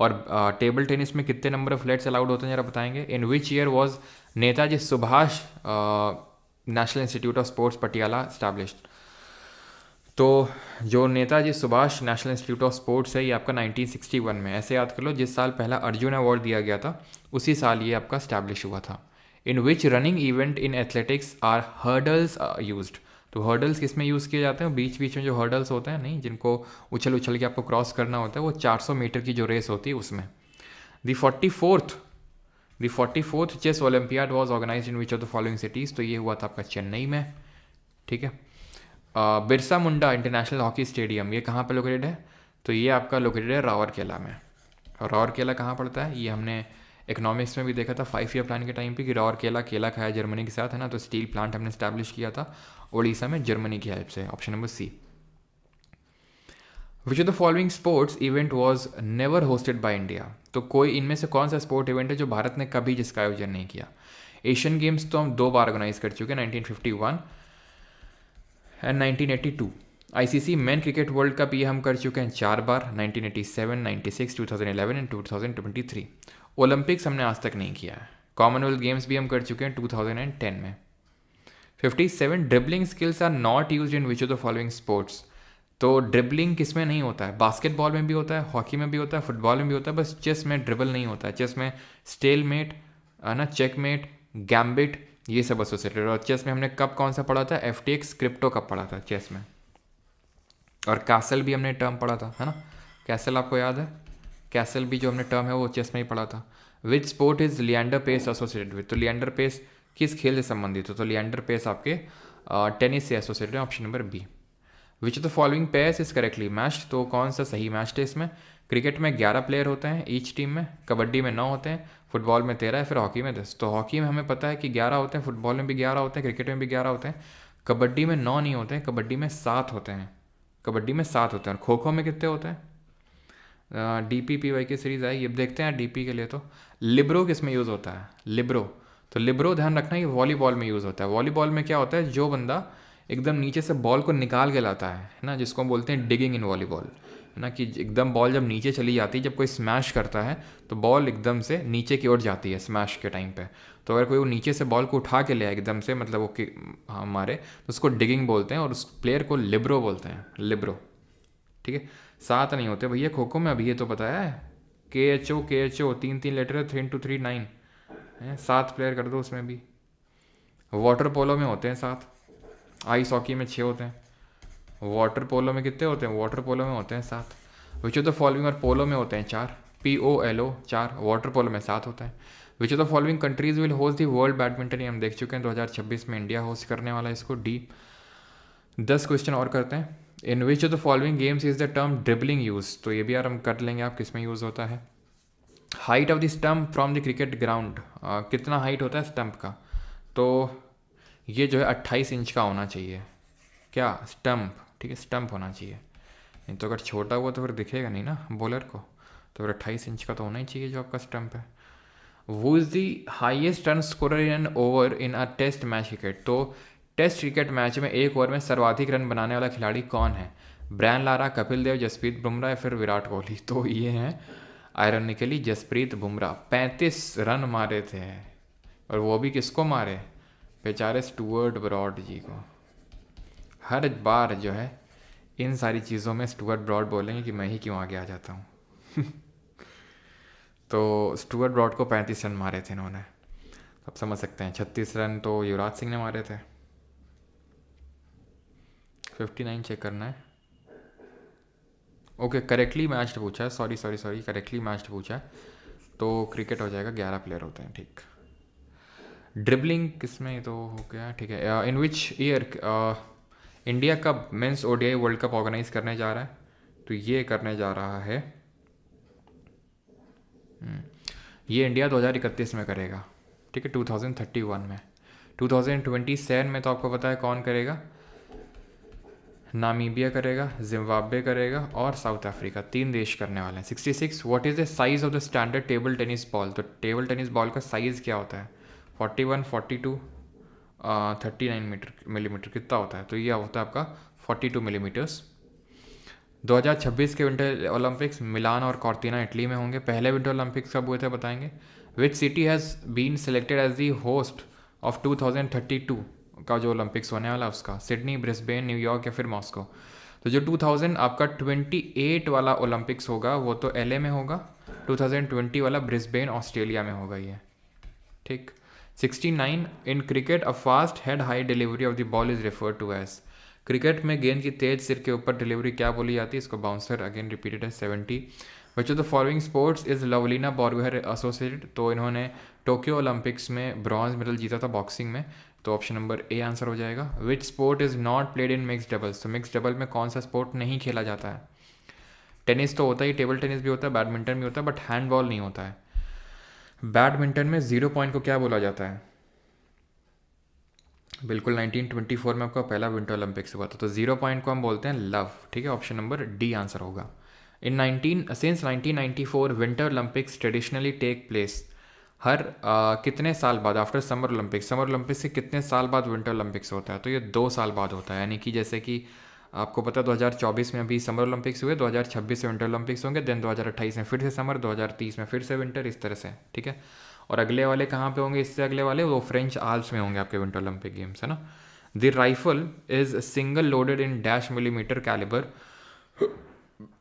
और टेबल टेनिस में कितने नंबर ऑफ लेट्स अलाउड होते हैं जरा बताएंगे? In which year was Netaji Subhash National Institute of Sports Patiala established? तो जो Netaji Subhash National Institute of Sports है ये आपका 1961 में, ऐसे याद कर लो, जिस साल पहला अर्जुन अवार्ड दिया गया था उसी साल ये आपका स्टैब्लिश हुआ था। In which running event in athletics are hurdles used? तो हर्डल्स किस में यूज़ किए जाते हैं? बीच बीच में जो हर्डल्स होते हैं, नहीं, जिनको उछल उछल के आपको क्रॉस करना होता है, वो 400 मीटर की जो रेस होती है उसमें। The 44th chess olympiad was organise in which of the following cities? तो ये हुआ था आपका चेन्नई में, ठीक है। Birsa Munda international hockey stadium ये कहाँ पर लोकेटेड है? तो ये आपका लोकेटेड है राउरकेला में। और राउरकेला कहाँ पड़ता है, ये हमने इकोनॉमिक्स में भी देखा था 5 ईयर प्लान के टाइम पे कि राउरकेला केला खाया जर्मनी के साथ, है ना। तो स्टील प्लांट हमने स्टैब्लिश किया था उड़ीसा में जर्मनी की हेल्प से। Option number C. Which of the following sports event was never hosted by India. तो कोई इनमें से कौन सा स्पोर्ट इवेंट है जो भारत ने कभी जिसका आयोजन नहीं किया। एशियन गेम्स तो हम 2 बार ऑर्गेनाइज कर चुके हैं, 1951 and 1982। ICC men cricket world cup ये हम कर चुके हैं 4 बार, 1987, 96, 2011 एंड 2023। ओलंपिक्स हमने आज तक नहीं किया है। कॉमनवेल्थ गेम्स भी हम कर चुके हैं 2010 में। 57 dribbling skills are not used in which of the following sports. तो ड्रिबलिंग किस में नहीं होता है, बास्केटबॉल में भी होता है, हॉकी में भी होता है, फुटबॉल में भी होता है, बस चेस में ड्रिबल नहीं होता है। चेस में स्टेलमेट, है ना, चेकमेट, गैम्बिट, ये सब एसोसिएटेड। और चेस में हमने कब कौन सा पढ़ा था, FTX क्रिप्टो कब पढ़ा था चेस में। और कैसल भी हमने टर्म पढ़ा था, है ना, कैसल आपको याद है, कैसल भी जो हमने टर्म है वो चेस में ही पढ़ा था। Which sport is Leander Paes associated with. तो लिएंडर पेस किस खेल से संबंधित हो, तो लिएंडर पेस आपके टेनिस से एसोसिएटेड है। Option number B. Which of the following pairs is correctly matched. तो कौन सा सही मैच है इसमें। क्रिकेट में 11 प्लेयर होते हैं ईच टीम में, कबड्डी में 9 होते हैं, फुटबॉल में 13 है, फिर हॉकी में 10। तो हॉकी में हमें पता है कि 11 होते हैं, फुटबॉल में भी 11 होते हैं, क्रिकेट में भी 11 होते हैं। कबड्डी में 9 नहीं होते हैं, कबड्डी में 7 होते हैं। कबड्डी में 7 होते हैं। और खो खो में कितने होते हैं, DPPY की सीरीज़ आई, ये देखते हैं DP के लिए। तो लिब्रो किस में यूज़ होता है, लिब्रो। तो लिब्रो ध्यान रखना ये वॉलीबॉल में यूज़ होता है। वॉलीबॉल में क्या होता है, जो बंदा एकदम नीचे से बॉल को निकाल के लाता है ना, जिसको हम बोलते हैं डिगिंग इन वॉलीबॉल, है ना, कि एकदम बॉल जब नीचे चली जाती है, जब कोई स्मैश करता है तो बॉल एकदम से नीचे की ओर जाती है स्मैश के टाइम पे। तो अगर कोई वो नीचे से बॉल को उठा के ले आए एकदम से, मतलब वो हाँ मारे, तो उसको डिगिंग बोलते हैं और उस प्लेयर को लिब्रो बोलते हैं, लिब्रो। ठीक है, 7 नहीं होते भैया खो खो में, अभी ये तो बताया है, KHO 3 लेटर है, 3 into 3 9 है, 7 प्लेयर कर दो उसमें भी। वाटर पोलो में होते हैं 7, आइस हॉकी में 6 होते हैं। वाटर पोलो में कितने होते हैं, वाटर पोलो में होते हैं 7। विच ऑफ द फॉलोइंग, और पोलो में होते हैं 4, POLO 4, वाटर पोलो में 7 होता है। Which of the following countries will host the world badminton, ये हम देख चुके हैं 2026 में इंडिया होस्ट करने वाला है इसको, D। 10 क्वेश्चन और करते हैं। In which of the following games is the term dribbling use. तो ये भी यार हम कर लेंगे, आप किस में यूज़ होता है। Height of the stump from the cricket ground, कितना हाइट होता है स्टम्प का। तो ये जो है 28 इंच का होना चाहिए, क्या स्टम्प, ठीक है, स्टम्प होना चाहिए। नहीं तो अगर छोटा हुआ तो फिर दिखेगा नहीं ना बॉलर को, तो फिर 28 इंच का तो होना ही चाहिए जो आपका स्टम्प है। वो is the highest run scorer in an over in a test match cricket. तो टेस्ट क्रिकेट मैच में एक ओवर में सर्वाधिक रन बनाने वाला खिलाड़ी कौन है। ब्रायन लारा, कपिल देव, जसप्रीत बुमराह या फिर विराट कोहली। तो ये हैं आयरनिकली जसप्रीत बुमराह, 35 रन मारे थे। और वो भी किसको मारे, बेचारे स्टुअर्ट ब्रॉड जी को। हर बार जो है इन सारी चीज़ों में स्टुअर्ट ब्रॉड बोलेंगे कि मैं ही क्यों आगे आ जाता हूँ। तो स्टुअर्ट ब्रॉड को 35 रन मारे थे इन्होंने, आप समझ सकते हैं। 36 रन तो युवराज सिंह ने मारे थे। 59 चेक करना है। ओके, करेक्टली मैच्ड पूछा है, सॉरी करेक्टली मैच्ड पूछा है, तो क्रिकेट हो जाएगा, 11 प्लेयर होते हैं, ठीक। ड्रिबलिंग किसमें तो हो गया, ठीक है। इन विच ईयर इंडिया का men's ODI world cup organise करने जा रहा है। तो ये करने जा रहा है, ये इंडिया 2031 में करेगा, ठीक है, 2031 में। 2027 में तो आपको पता है कौन करेगा, नामीबिया करेगा, जिम्बाब्वे करेगा और साउथ अफ्रीका, 3 देश करने वाले हैं। 66 what is the size of the standard table tennis ball. तो टेबल टेनिस बॉल का साइज़ क्या होता है, 41, 42, 39 मिलीमीटर कितना होता है। तो ये होता है आपका 42 मिलीमीटर्स। 2026 के विंटर ओलंपिक्स मिलान और कॉर्टिना इटली में होंगे। पहले विंटर ओलंपिक्स कब हुए थे बताएंगे। Which city has been selected as the host of 2032 का जो ओलंपिक्स होने वाला उसका, सिडनी, ब्रिस्बेन, न्यूयॉर्क या फिर मॉस्को। तो जो 2000 आपका 28 वाला ओलंपिक्स होगा वो तो LA में होगा, 2020 वाला ब्रिस्बेन ऑस्ट्रेलिया में होगा ये, ठीक। 69 in cricket a fast head high delivery of the ball is referred to as. Cricket में गेंद की तेज सिर के ऊपर डिलीवरी क्या बोली जाती है, इसको बाउंसर, अगेन रिपीटेड है। 70 which of the following sports is Lovlina Borgohain associated. तो इन्होंने टोक्यो ओलंपिक्स में ब्रॉन्ज मेडल जीता था बॉक्सिंग में, तो ऑप्शन नंबर A आंसर हो जाएगा। Which sport is not played in mix doubles. तो मिक्स डबल में कौन सा स्पोर्ट नहीं खेला जाता है। टेनिस तो होता ही, टेबल टेनिस भी होता है, बैडमिंटन भी होता है, बट हैंडबॉल नहीं होता है। बैडमिंटन में 0 पॉइंट को क्या बोला जाता है? बिल्कुल 1924 में आपका पहला विंटर ओलंपिक्स हुआ था, तो 0 पॉइंट को हम बोलते हैं लव। ठीक है, ऑप्शन नंबर डी आंसर होगा। In 1994 winter Olympics traditionally take place. हर कितने साल बाद, after summer Olympics, summer Olympics से कितने साल बाद विंटर ओलंपिक्स होता है? तो ये 2 साल बाद होता है, यानी कि जैसे कि आपको पता है 2024 में अभी समर ओलंपिक्स हुए, 2026 से विंटर ओलंपिक्स होंगे, देन 2028 में फिर से समर, 2030 में फिर से विंटर, इस तरह से। ठीक है, और अगले वाले कहाँ पे होंगे? इससे अगले वाले वो फ्रेंच आल्प्स में होंगे आपके विंटर ओलंपिक गेम्स, है ना। The rifle is single loaded in dash millimetre calibre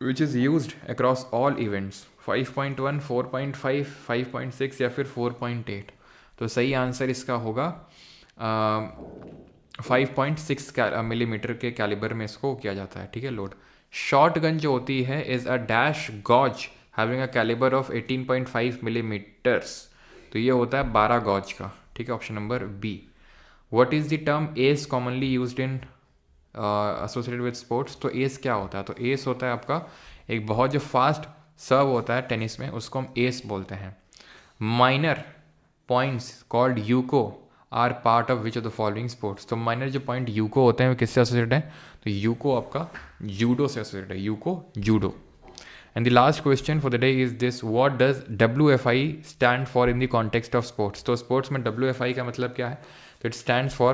which is used across all events. 5.1, 4.5, 5.6 या फिर 4.8। तो सही आंसर इसका होगा 5.6 मिलीमीटर के कैलिबर में इसको किया जाता है। ठीक है, लोड। शॉर्ट गन जो होती है is a dash gauge having a calibre of 18.5 millimetres. तो ये होता है 12 गॉज का। ठीक है, option number B. What is the term ace commonly used in associated with sports? तो एस क्या होता है? तो एस होता है आपका एक बहुत जो फास्ट सर्व होता है टेनिस में, उसको हम एस बोलते हैं। Minor points called yuko are part of which of the following sports? तो माइनर जो पॉइंट यूको होते हैं वो किससे एसोसिएटेड है? तो यूको आपका जूडो से एसोसिएटेड है, UCO judo. And the last question for the day is this: what does WFI stand for in the context of sports? तो sports में WFI का मतलब क्या है? तो it stands for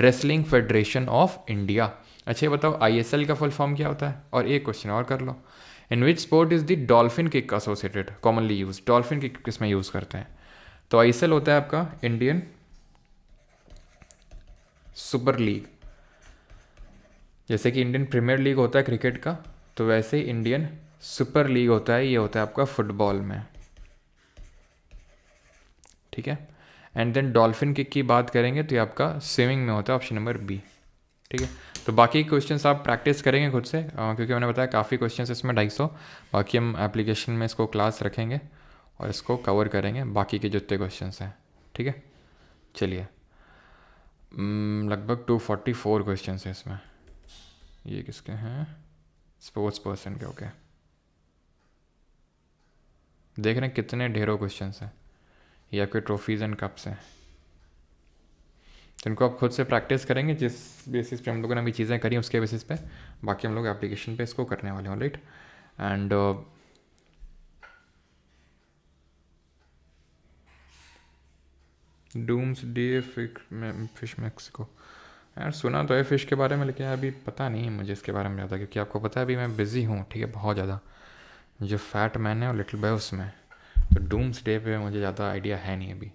Wrestling Federation of India। अच्छा ये बताओ ISL का फुल फॉर्म क्या होता है? और एक क्वेश्चन और कर लो। In which sport is the dolphin kick associated commonly used? Dolphin kick किस में यूज़ करते हैं? तो ISL होता है आपका इंडियन सुपर लीग। जैसे कि इंडियन प्रीमियर लीग होता है क्रिकेट का, तो वैसे ही इंडियन सुपर लीग होता है, ये होता है आपका फुटबॉल में। ठीक है, एंड देन डॉल्फिन किक की बात करेंगे तो ये आपका स्विमिंग में होता है, ऑप्शन नंबर बी। ठीक है, तो बाकी क्वेश्चंस आप प्रैक्टिस करेंगे खुद से, क्योंकि मैंने बताया काफ़ी क्वेश्चंस इसमें 250। बाकी हम एप्लीकेशन में इसको क्लास रखेंगे और इसको कवर करेंगे बाकी के जितने क्वेश्चंस हैं। ठीक है, चलिए लगभग 244 क्वेश्चंस हैं इसमें। ये किसके हैं? स्पोर्ट्स पर्सन के। ओके, देख रहे हैं कितने ढेरों क्वेश्चंस हैं, ये आपके ट्रॉफीज़ एंड कप्स हैं। तो इनको आप खुद से प्रैक्टिस करेंगे, जिस बेसिस पे हम लोगों ने अभी चीज़ें करी उसके बेसिस पे बाकी हम लोग एप्लीकेशन पे इसको करने वाले हैं। Right, and doomsday fish Mexico. यार सुना तो है फिश के बारे में, लेकिन अभी पता नहीं है मुझे इसके बारे में ज़्यादा, क्योंकि आपको पता है अभी मैं बिज़ी हूँ। ठीक है, बहुत ज़्यादा। जो फैट मैन है और लिटिल बॉय उसमें, तो डूम्स डे पे मुझे ज़्यादा आइडिया है नहीं अभी।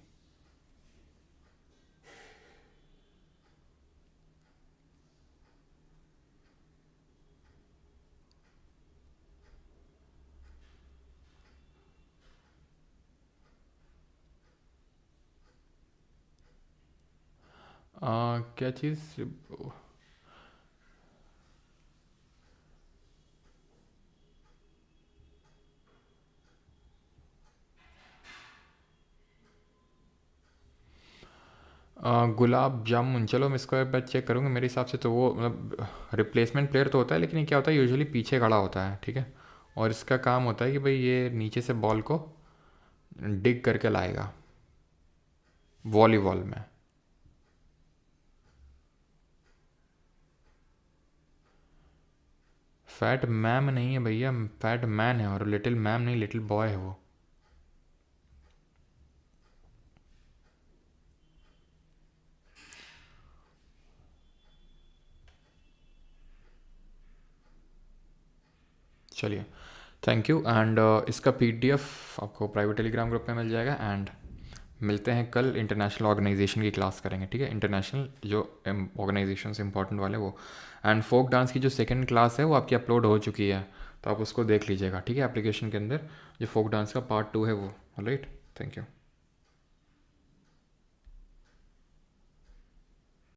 क्या चीज़? गुलाब जामुन। चलो मैं इसको एक बार चेक करूँगा, मेरे हिसाब से तो वो मतलब रिप्लेसमेंट प्लेयर तो होता है, लेकिन ये क्या होता है यूजुअली पीछे खड़ा होता है। ठीक है, और इसका काम होता है कि भाई ये नीचे से बॉल को डिग करके लाएगा वॉलीबॉल में। फैट मैम नहीं है भैया, फैट मैन है, और लिटिल मैम नहीं, लिटिल बॉय है वो। चलिए, थैंक यू। एंड इसका PDF आपको प्राइवेट टेलीग्राम ग्रुप में मिल जाएगा। एंड मिलते हैं कल, इंटरनेशनल ऑर्गेनाइजेशन की क्लास करेंगे। ठीक है, इंटरनेशनल जो ऑर्गेनाइजेशन इंपॉर्टेंट वाले वो। एंड फोक डांस की जो सेकंड क्लास है वो आपकी अपलोड हो चुकी है, तो आप उसको देख लीजिएगा। ठीक है, एप्लीकेशन के अंदर जो फोक डांस का पार्ट 2 है वो। Right, thank you.